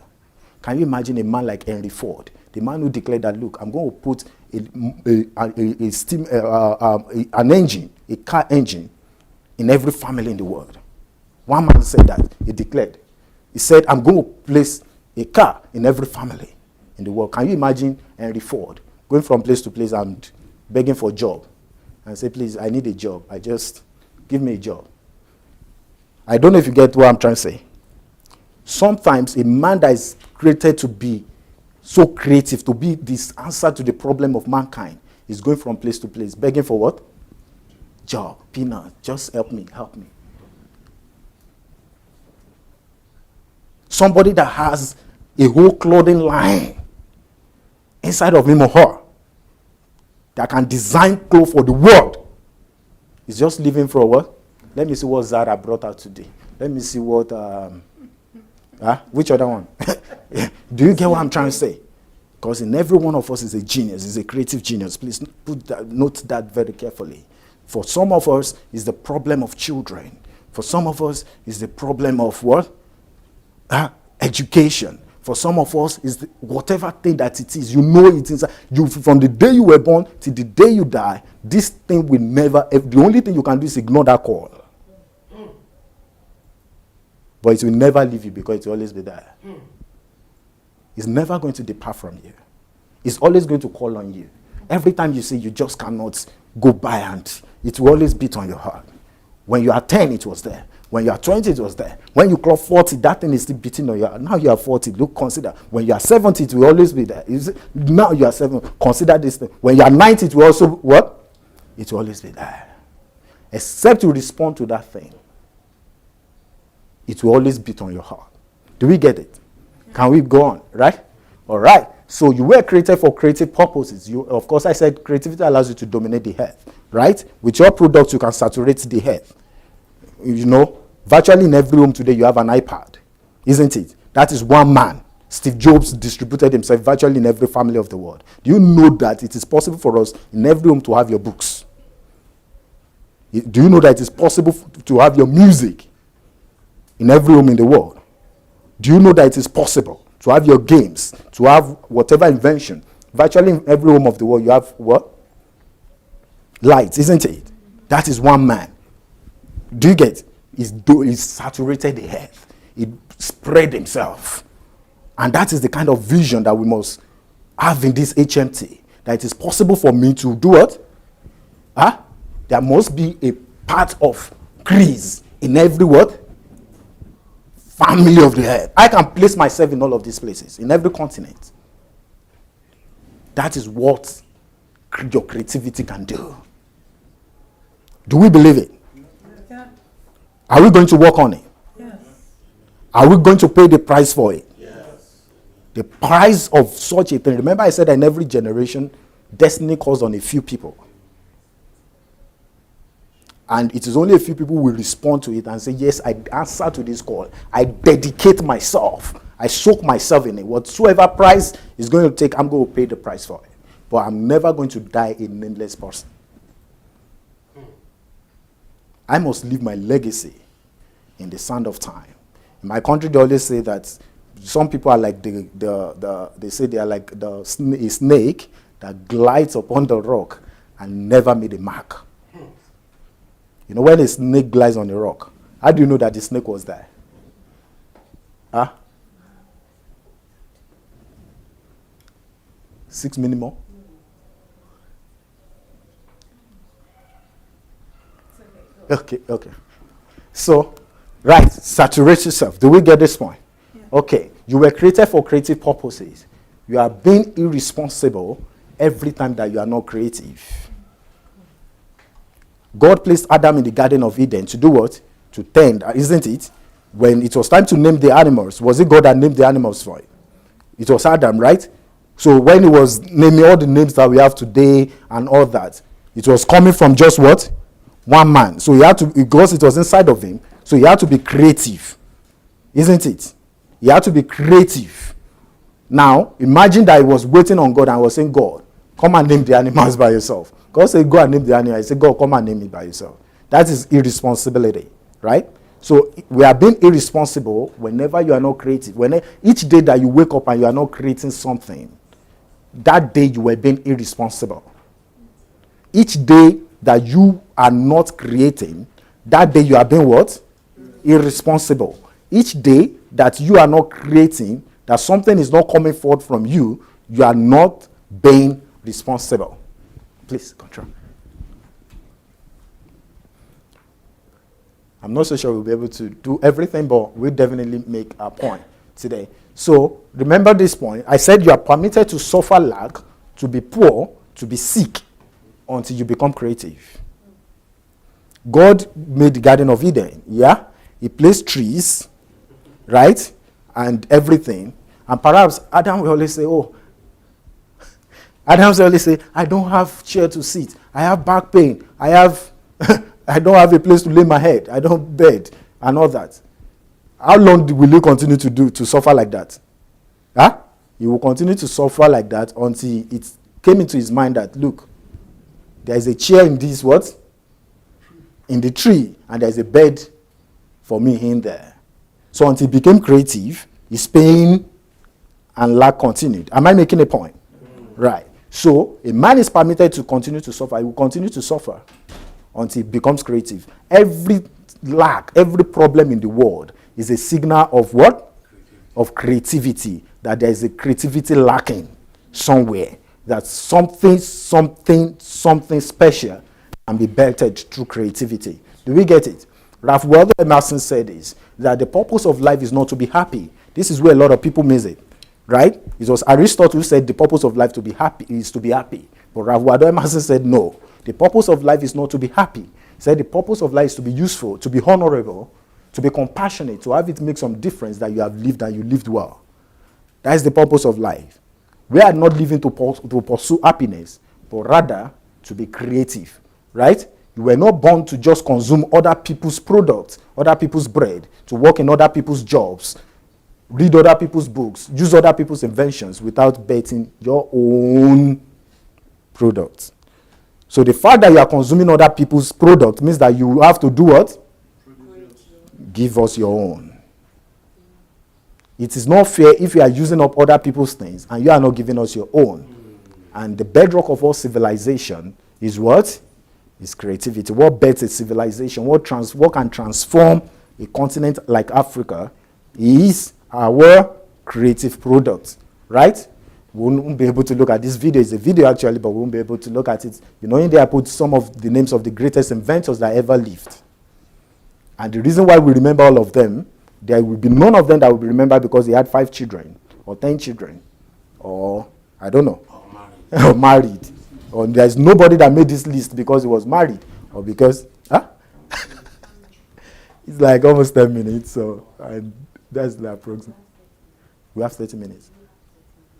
Can you imagine a man like Henry Ford, the man who declared that, look, I'm going to put an engine, a car engine, in every family in the world. One man said that. He declared. He said, I'm going to place a car in every family in the world. Can you imagine Henry Ford going from place to place and begging for a job and say, please, I need a job. Give me a job. I don't know if you get what I'm trying to say. Sometimes a man that is created to be so creative, to be this answer to the problem of mankind, is going from place to place, begging for what? Job, peanut, just help me. somebody that has a whole clothing line inside of him or her, that can design clothes for the world, is just living for what? Let me see what Zara brought out today. Let me see what, which other one? Do you get what I'm trying to say? Because in every one of us is a genius, is a creative genius. Please note that very carefully. For some of us, is the problem of children. For some of us, is the problem of what? Education. For some of us, is whatever thing that it is, you know it is. From the day you were born till the day you die, this thing will never, the only thing you can do is ignore that call. But it will never leave you because it will always be there. It's never going to depart from you. It's always going to call on you. Every time you say you just cannot go by, and it will always beat on your heart. When you are 10, it was there. When you are 20, it was there. When you clock 40, that thing is still beating on your heart. Now you are 40, look, consider. When you are 70, it will always be there. Now you are 70, consider this thing. When you are 90, it will also, what? It will always be there. Except you respond to that thing, it will always beat on your heart. Do we get it? Can we go on, right? All right. So you were created for creative purposes. Of course, I said creativity allows you to dominate the earth, right? With your products, you can saturate the earth. You know, virtually in every home today, you have an iPad, isn't it? That is one man. Steve Jobs distributed himself virtually in every family of the world. Do you know that it is possible for us in every home to have your books? Do you know that it is possible to have your music in every home in the world? Do you know that it is possible to have your games, to have whatever invention? Virtually in every home of the world, you have what? Lights, isn't it? That is one man. Do you get? He's saturated the earth. He spread himself. And that is the kind of vision that we must have in this HMT. That it is possible for me to do what? There must be a part of Chris in every what? Family of the earth. I can place myself in all of these places, in every continent. That is what your creativity can do. Do we believe it? Yeah. Are we going to work on it? Yes. Are we going to pay the price for it? Yes. The price of such a thing. Remember I said that in every generation, destiny calls on a few people. And it is only a few people who will respond to it and say, yes, I answer to this call. I dedicate myself. I soak myself in it. Whatsoever price is going to take, I'm going to pay the price for it. But I'm never going to die a nameless person. I must leave my legacy in the sand of time. In my country, they always say that some people are like they say they are like a snake that glides upon the rock and never made a mark. You know, when a snake glides on a rock, how do you know that the snake was there? 6 minutes. Okay. So, right, saturate yourself. Do we get this point? Yeah. Okay, you were created for creative purposes. You are being irresponsible every time that you are not creative. God placed Adam in the Garden of Eden to do what? To tend, isn't it? When it was time to name the animals, was it God that named the animals for it? It was Adam, right? So when he was naming all the names that we have today and all that, it was coming from just what? One man. So he had to, because it was inside of him, so he had to be creative. Isn't it? He had to be creative. Now, imagine that he was waiting on God and was saying, God, come and name the animals by yourself. God said, go and name the animal. He said, God, come and name it by yourself. That is irresponsibility, right? So we are being irresponsible whenever you are not creative. Each day that you wake up and you are not creating something, that day you were being irresponsible. Each day that you are not creating, that day you are being what? Irresponsible. Each day that you are not creating, that something is not coming forth from you, you are not being responsible. Please, control. I'm not so sure we'll be able to do everything, but we'll definitely make a point today. So, remember this point. I said you are permitted to suffer lack, to be poor, to be sick, until you become creative. God made the Garden of Eden, yeah? He placed trees, right? and everything. And perhaps Adam will always say, oh, Adam will always say, I don't have chair to sit. I have back pain. I don't have a place to lay my head. I don't bed and all that. How long will you continue to suffer like that? Huh? He will continue to suffer like that until it came into his mind that, look, there is a chair in this what? In the tree, and there is a bed for me in there. So until he became creative, his pain and lack continued. Am I making a point? Right. So a man is permitted to continue to suffer. He will continue to suffer until he becomes creative. Every lack, every problem in the world is a signal of what? Of creativity. That there is a creativity lacking somewhere. That something special can be bettered through creativity. Do we get it? Ralph Waldo Emerson said this, that the purpose of life is not to be happy. This is where a lot of people miss it. Right? It was Aristotle who said the purpose of life to be happy is to be happy. But Ralph Waldo Emerson said no. The purpose of life is not to be happy. He said the purpose of life is to be useful, to be honorable, to be compassionate, to have it make some difference that you have lived and you lived well. That is the purpose of life. We are not living to pursue happiness, but rather to be creative. Right? You were not born to just consume other people's products, other people's bread, to work in other people's jobs, read other people's books, use other people's inventions without betting your own products. So the fact that you are consuming other people's products means that you have to do what? Give us your own. It is not fair if you are using up other people's things and you are not giving us your own. And the bedrock of all civilization is what? Is creativity. What bets a civilization? What can transform a continent like Africa is our creative product, right? We won't be able to look at this video. It's a video actually, but we won't be able to look at it. You know, in there I put some of the names of the greatest inventors that ever lived. And the reason why we remember all of them, there will be none of them that will be remembered because they had 5 children, or 10 children, or I don't know, or married. Or there's nobody that made this list because he was married, or because, huh? It's like almost 10 minutes, so that's the approximate. We have 30 minutes.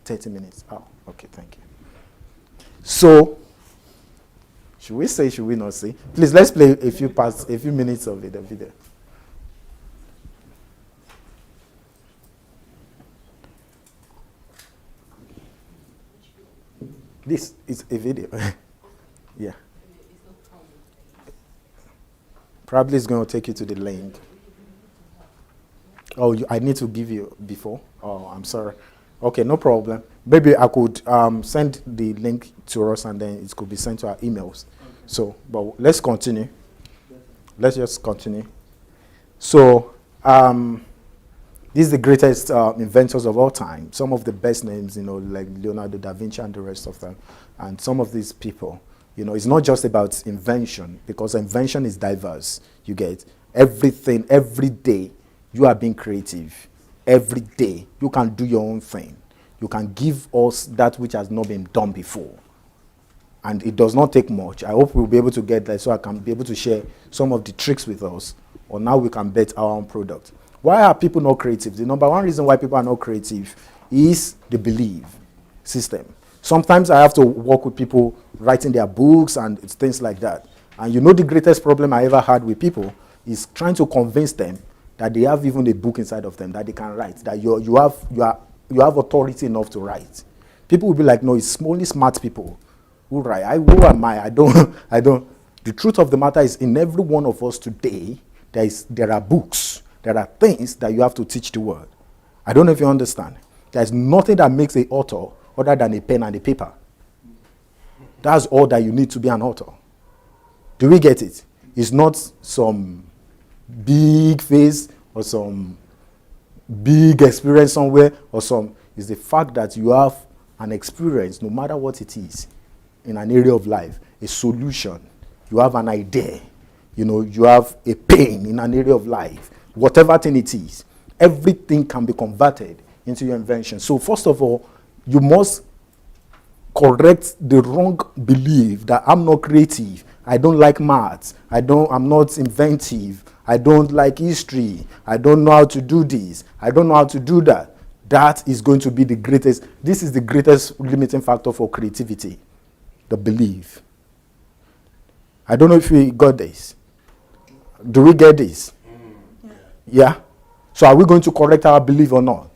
30 minutes. Oh, okay, thank you. So, should we say, should we not say? Please, let's play a few minutes of the video. This is a video. Yeah. Probably it's going to take you to the link. Oh, I need to give you before? Oh, I'm sorry. Okay, no problem. Maybe I could send the link to us and then it could be sent to our emails. Okay. So, but let's continue. Let's just continue. So, these are the greatest inventors of all time. Some of the best names, you know, like Leonardo da Vinci and the rest of them. And some of these people, you know, it's not just about invention, because invention is diverse. You get everything, every day, you are being creative. Every day, you can do your own thing. You can give us that which has not been done before. And it does not take much. I hope we'll be able to get that so I can be able to share some of the tricks with us. Or now we can bet our own product. Why are people not creative? The number one reason why people are not creative is the belief system. Sometimes I have to work with people writing their books and things like that. And you know the greatest problem I ever had with people is trying to convince them that they have even a book inside of them that they can write, that you have authority enough to write. People will be like, no, it's only smart people who write. Who am I? I don't. The truth of the matter is, in every one of us today, there are books. There are things that you have to teach the world. I don't know if you understand. There's nothing that makes an author other than a pen and a paper. That's all that you need to be an author. Do we get it? It's not some big face or some big experience somewhere or some. It's the fact that you have an experience, no matter what it is, in an area of life, a solution. You have an idea. You know, you have a pain in an area of life. Whatever thing it is, everything can be converted into your invention. So first of all, you must correct the wrong belief that I'm not creative, I don't like maths, I'm not inventive, I don't like history, I don't know how to do this, I don't know how to do that, that is going to be the greatest, this is the greatest limiting factor for creativity, the belief. I don't know if we got this. Do we get this? Yeah? So are we going to correct our belief or not?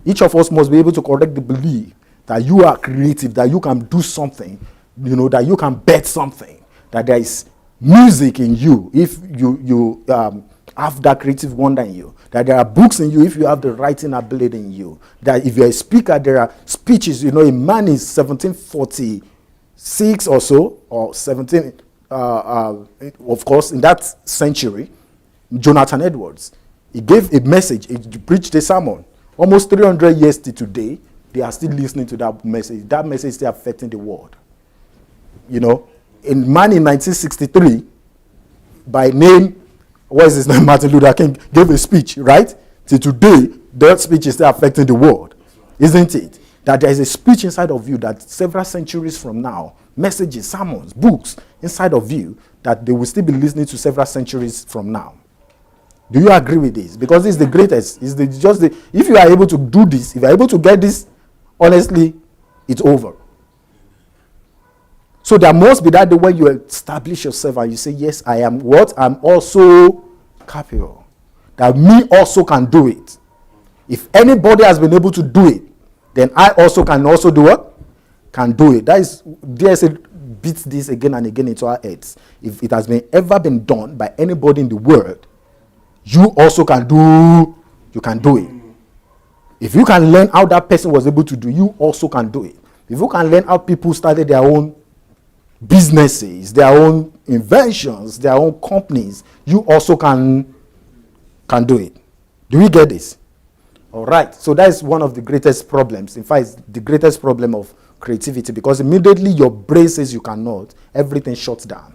Each of us must be able to correct the belief that you are creative, that you can do something, that you can bet something, that there is music in you if you have that creative wonder in you, that there are books in you if you have the writing ability in you, that if you're a speaker, there are speeches. A man in 1746 or so, or 17, of course, in that century, Jonathan Edwards, he gave a message, he preached a sermon. Almost 300 years to today, they are still listening to that message. That message is still affecting the world. A man in 1963, by name, what is his name, Martin Luther King, gave a speech, right? Till today, that speech is still affecting the world, isn't it? That there is a speech inside of you that several centuries from now, messages, sermons, books inside of you, that they will still be listening to several centuries from now. Do you agree with this? Because it's the greatest. If you are able to do this, if you are able to get this, honestly, it's over. So there must be that the way you establish yourself and you say, yes, I am what? I'm also capable. That me also can do it. If anybody has been able to do it, then I also can also do what? Can do it. That is, DSA beats this again and again into our heads. If it has ever been done by anybody in the world, you also can do it. If you can learn how that person was able to do, you also can do it. If you can learn how people started their own businesses, their own inventions, their own companies, you also can do it. Do we get this? All right. So that is one of the greatest problems. In fact, it's the greatest problem of creativity, because immediately your brain says you cannot, everything shuts down.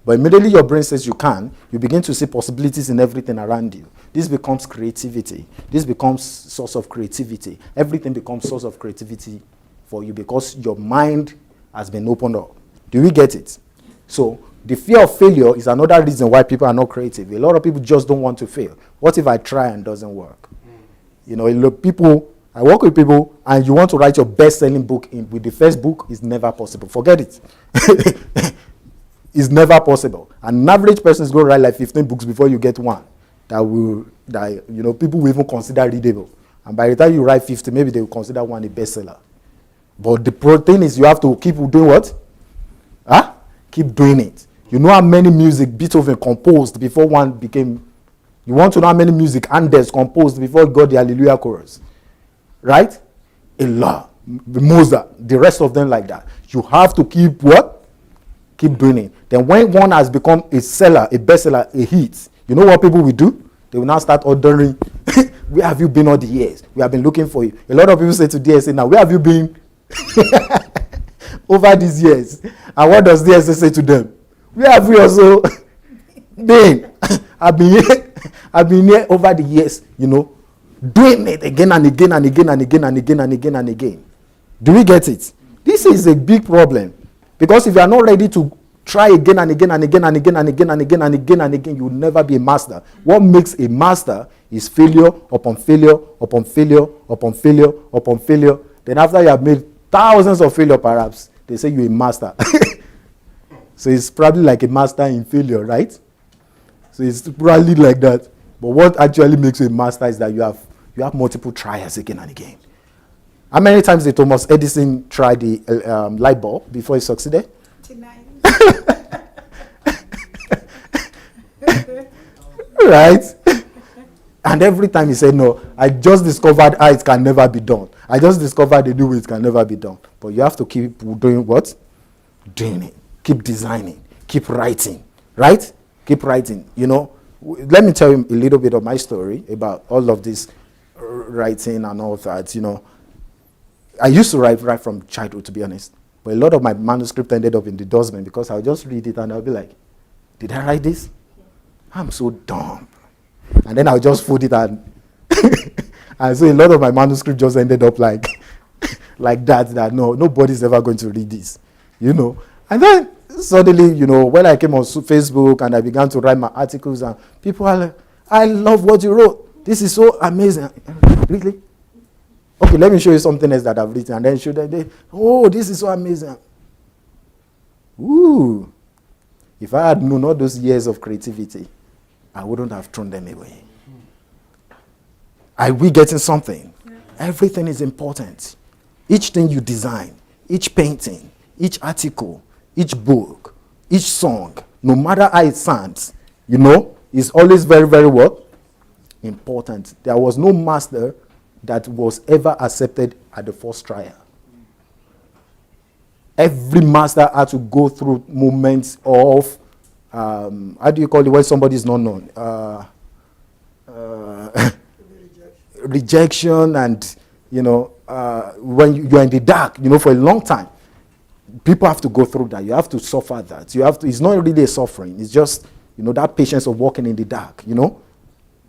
But immediately your brain says you can, you begin to see possibilities in everything around you. This becomes creativity. This becomes source of creativity. Everything becomes source of creativity for you because your mind has been opened up. Do we get it? So the fear of failure is another reason why people are not creative. A lot of people just don't want to fail. What if I try and it doesn't work? I work with people, and you want to write your best-selling book with the first book, is never possible. Forget it. It's never possible. An average person is going to write like 15 books before you get one that people will even consider readable. And by the time you write 50, maybe they will consider one a bestseller. But the thing is, you have to keep doing what? Keep doing it. You know how many music Beethoven composed before one became... You want to know how many music Anders composed before he got the Hallelujah chorus? Right? A lot. Mozart, the rest of them like that. You have to keep what? Keep doing it. Then when one has become a seller, a bestseller, a hit, you know what people will do? They will now start ordering. Where have you been all the years? We have been looking for you. A lot of people say to DSA now, where have you been over these years? And what does DSA say to them? Where have we also been? I've been here over the years, doing it again and again and again and again and again and again and again. Do we get it? This is a big problem. Because if you are not ready to try again and again and again and again and again and again and again and again, you will never be a master. What makes a master is failure upon failure upon failure upon failure upon failure. Then after you have made thousands of failure, perhaps, they say you're a master. So it's probably like a master in failure, right? So it's probably like that. But what actually makes you a master is that you have multiple trials again and again. How many times did Thomas Edison try the light bulb before he succeeded? 29. Right? And every time he said, no, I just discovered how it can never be done. I just discovered a new way it can never be done. But you have to keep doing what? Doing it. Keep designing. Keep writing. Right? Keep writing. Let me tell you a little bit of my story about all of this writing and all that. I used to write from childhood, to be honest. But a lot of my manuscript ended up in the dustbin because I'll just read it and I'll be like, did I write this? I'm so dumb. And then I'll just fold it and so a lot of my manuscript just ended up like that no, nobody's ever going to read this, And then suddenly, you know, when I came on Facebook and I began to write my articles, and people are like, I love what you wrote. This is so amazing. Really? Okay, let me show you something else that I've written. And then show them, oh, this is so amazing. Ooh. If I had known all those years of creativity, I wouldn't have thrown them away. Are we getting something? Yeah. Everything is important. Each thing you design, each painting, each article, each book, each song, no matter how it sounds, you know, is always very, very what? Important. There was no master that was ever accepted at the first trial. Every master had to go through moments of, how do you call it when somebody is not known? Rejection, and, you know, when you're in the dark, you know, for a long time. People have to go through that. You have to suffer that. You have to. It's not really a suffering. It's just, you know, that patience of walking in the dark, you know.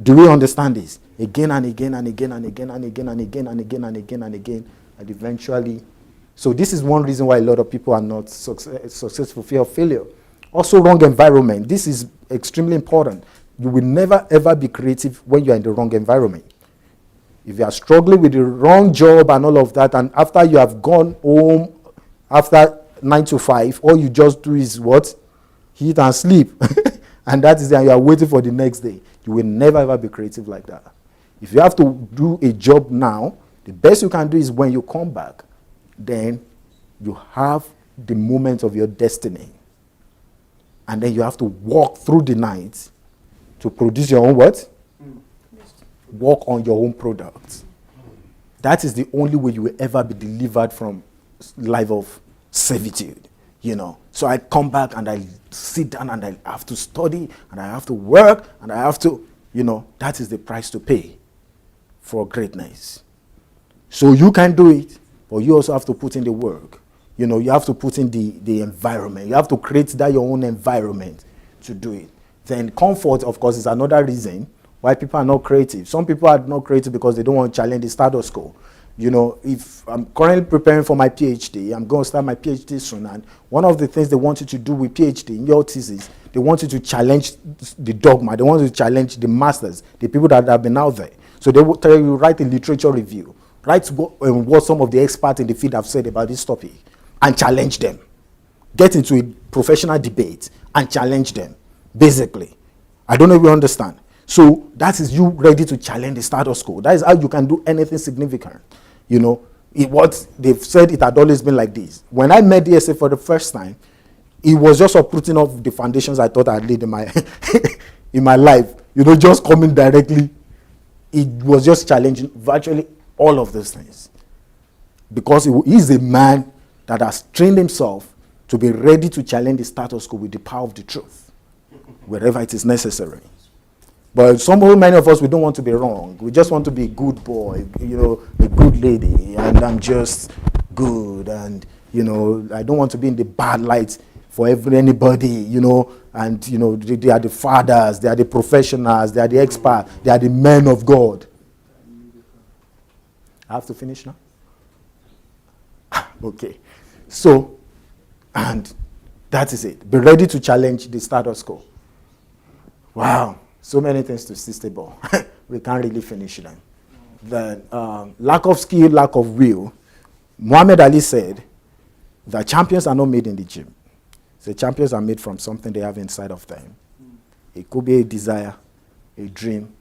Do we understand this? Again and again and again and again and again and again and again and again and again, and eventually. So this is one reason why a lot of people are not successful, fear of failure. Also, wrong environment. This is extremely important. You will never ever be creative when you are in the wrong environment. If you are struggling with the wrong job and all of that, and after you have gone home after 9 to 5, all you just do is what? Eat and sleep. And that is, and you are waiting for the next day. You will never ever be creative like that. If you have to do a job now, the best you can do is when you come back, then you have the moment of your destiny. And then you have to walk through the night to produce your own what? Work on your own product. That is the only way you will ever be delivered from life of servitude, you know. So I come back and I sit down and I have to study and I have to work and I have to, you know, that is the price to pay for greatness. So you can do it, but you also have to put in the work. You know, you have to put in the environment. You have to create that your own environment to do it. Then comfort, of course, is another reason why people are not creative. Some people are not creative because they don't want to challenge the status quo. You know, if I'm currently preparing for my PhD, I'm going to start my PhD soon, and one of the things they want you to do with PhD in your thesis, they want you to challenge the dogma. They want you to challenge the masters, the people that have been out there. So they will tell you, write a literature review, write what some of the experts in the field have said about this topic, and challenge them. Get into a professional debate and challenge them, basically. I don't know if you understand. So that is you ready to challenge the status quo. That is how you can do anything significant. You know, what they've said, it had always been like this. When I met DSA for the first time, it was just uprooting of the foundations I thought I had laid in my in my life. You know, just coming directly. It was just challenging virtually all of those things. Because he is a man that has trained himself to be ready to challenge the status quo with the power of the truth, wherever it is necessary. But many of us, we don't want to be wrong. We just want to be a good boy, you know, a good lady, and I'm just good, and, you know, I don't want to be in the bad light for anybody, you know, and, you know, they are the fathers, they are the professionals, they are the experts, they are the men of God. I have to finish now? Okay. So, and that is it. Be ready to challenge the status quo. Wow. So many things to Sister Ball. We can't really finish them. The lack of skill, lack of will. Muhammad Ali said that champions are not made in the gym. The champions are made from something they have inside of them. It could be a desire, a dream,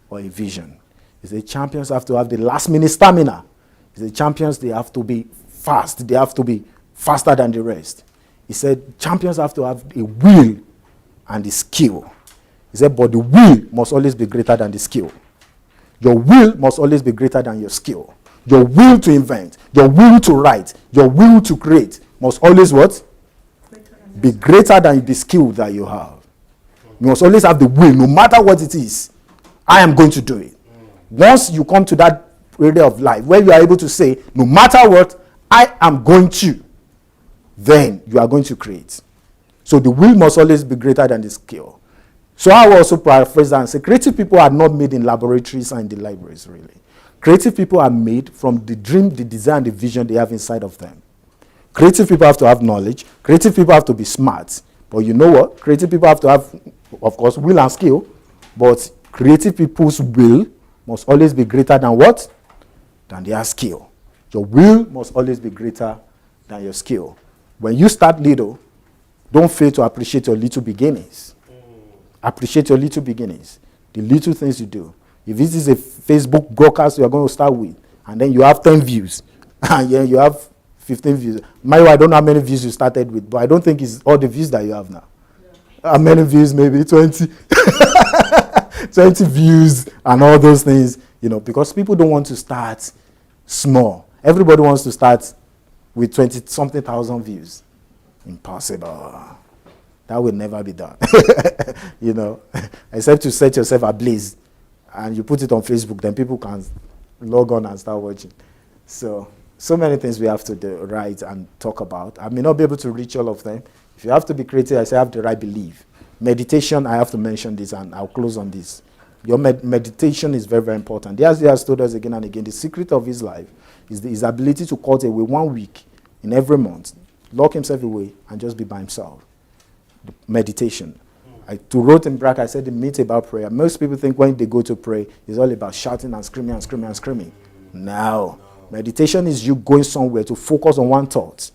or a vision. He said champions have to have the last minute stamina. He said champions, they have to be fast. They have to be faster than the rest. He said champions have to have a will and a skill. He said, but the will must always be greater than the skill. Your will must always be greater than your skill. Your will to invent, your will to write, your will to create must always what? Be greater than the skill that you have. You must always have the will, no matter what it is. I am going to do it. Once you come to that area of life where you are able to say, no matter what, I am going to, then you are going to create. So the will must always be greater than the skill. So I will also paraphrase that and say, creative people are not made in laboratories and in the libraries, really. Creative people are made from the dream, the desire, and the vision they have inside of them. Creative people have to have knowledge. Creative people have to be smart. But you know what? Creative people have to have, of course, will and skill. But creative people's will must always be greater than what? Than their skill. Your will must always be greater than your skill. When you start little, don't fail to appreciate your little beginnings. Appreciate your little beginnings. The little things you do. If this is a Facebook broadcast you are going to start with, and then you have 10 views, and then you have 15 views. I don't know how many views you started with, but I don't think it's all the views that you have now. How many views? Maybe 20. 20 views and all those things, because people don't want to start small. Everybody wants to start with 20-something thousand views. Impossible. That will never be done. Except you set yourself ablaze and you put it on Facebook, then people can log on and start watching. So many things we have to do, write and talk about. I may not be able to reach all of them. If you have to be creative, I say have the right belief. Meditation, I have to mention this and I'll close on this. Your meditation is very, very important. He has told us again and again, the secret of his life is his ability to cut away 1 week in every month, lock himself away and just be by himself. The meditation. I wrote in bracket, I said the myth about prayer. Most people think when they go to pray, it's all about shouting and screaming and screaming and screaming. No. Meditation is you going somewhere to focus on one thought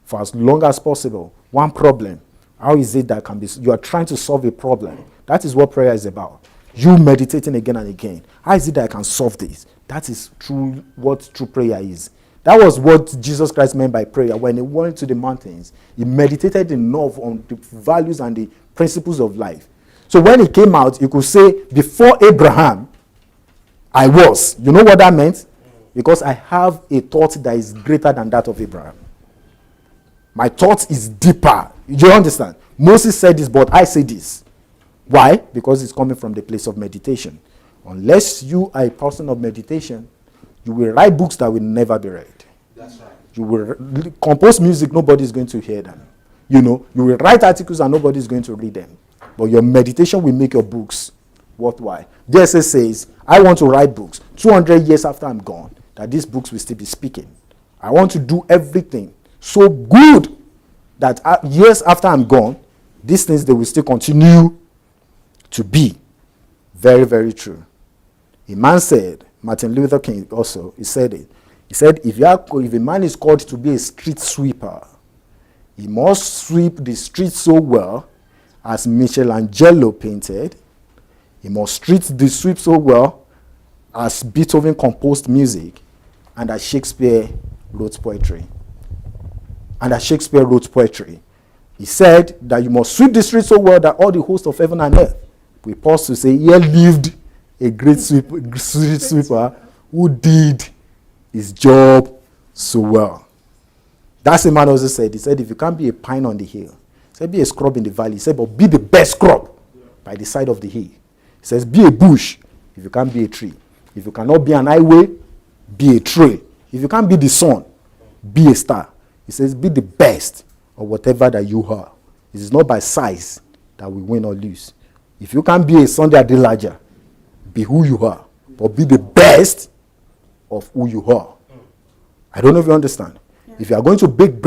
for as long as possible. One problem. How is it that can be? You are trying to solve a problem. That is what prayer is about. You meditating again and again. How is it that I can solve this? That is what true prayer is. That was what Jesus Christ meant by prayer. When he went to the mountains, he meditated enough on the values and the principles of life. So when he came out, he could say, before Abraham, I was. You know what that meant? Because I have a thought that is greater than that of Abraham. My thought is deeper. You understand? Moses said this, but I say this. Why? Because it's coming from the place of meditation. Unless you are a person of meditation, you will write books that will never be read. That's right. You will compose music, nobody is going to hear them. You will write articles and nobody is going to read them. But your meditation will make your books worthwhile. DSS says, I want to write books 200 years after I'm gone, that these books will still be speaking. I want to do everything so good that years after I'm gone, these things, they will still continue to be. Very, very true. A man said, Martin Luther King also, he said it. He said, if a man is called to be a street sweeper, he must sweep the street so well as Michelangelo painted. He must sweep so well as Beethoven composed music and as Shakespeare wrote poetry. He said that you must sweep the street so well that all the hosts of heaven and earth will pause to say, here lived a great street sweeper who did his job so well. That's the man also said. He said, if you can't be a pine on the hill, he said, be a scrub in the valley. He said, but be the best scrub by the side of the hill. He says, be a bush if you can't be a tree. If you cannot be an highway, be a trail. If you can't be the sun, be a star. He says, be the best of whatever that you are. It is not by size that we win or lose. If you can't be a Sunday Adelaja, be who you are, but be the best of who you are. I don't know if you understand. Yeah. If you are going to bake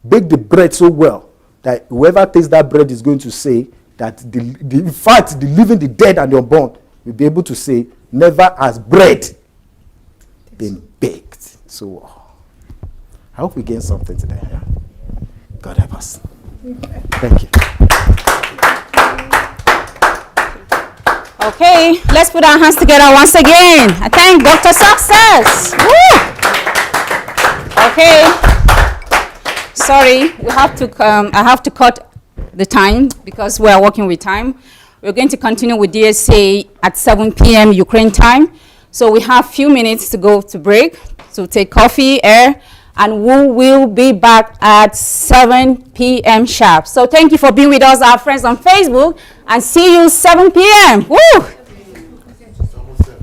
the bread so well that whoever tastes that bread is going to say that in fact, the living, the dead, and the unborn will be able to say, never has bread been baked. So I hope we gain something today. Yeah? God help us. Thank you. Okay, let's put our hands together once again. I thank Dr. Success. Woo! Okay. Sorry, I have to cut the time because we are working with time. We're going to continue with DSA at 7 p.m. Ukraine time. So we have a few minutes to go to break, to take coffee, air, and we will be back at 7 p.m. sharp. So thank you for being with us, our friends on Facebook, and see you 7 p.m. Woo!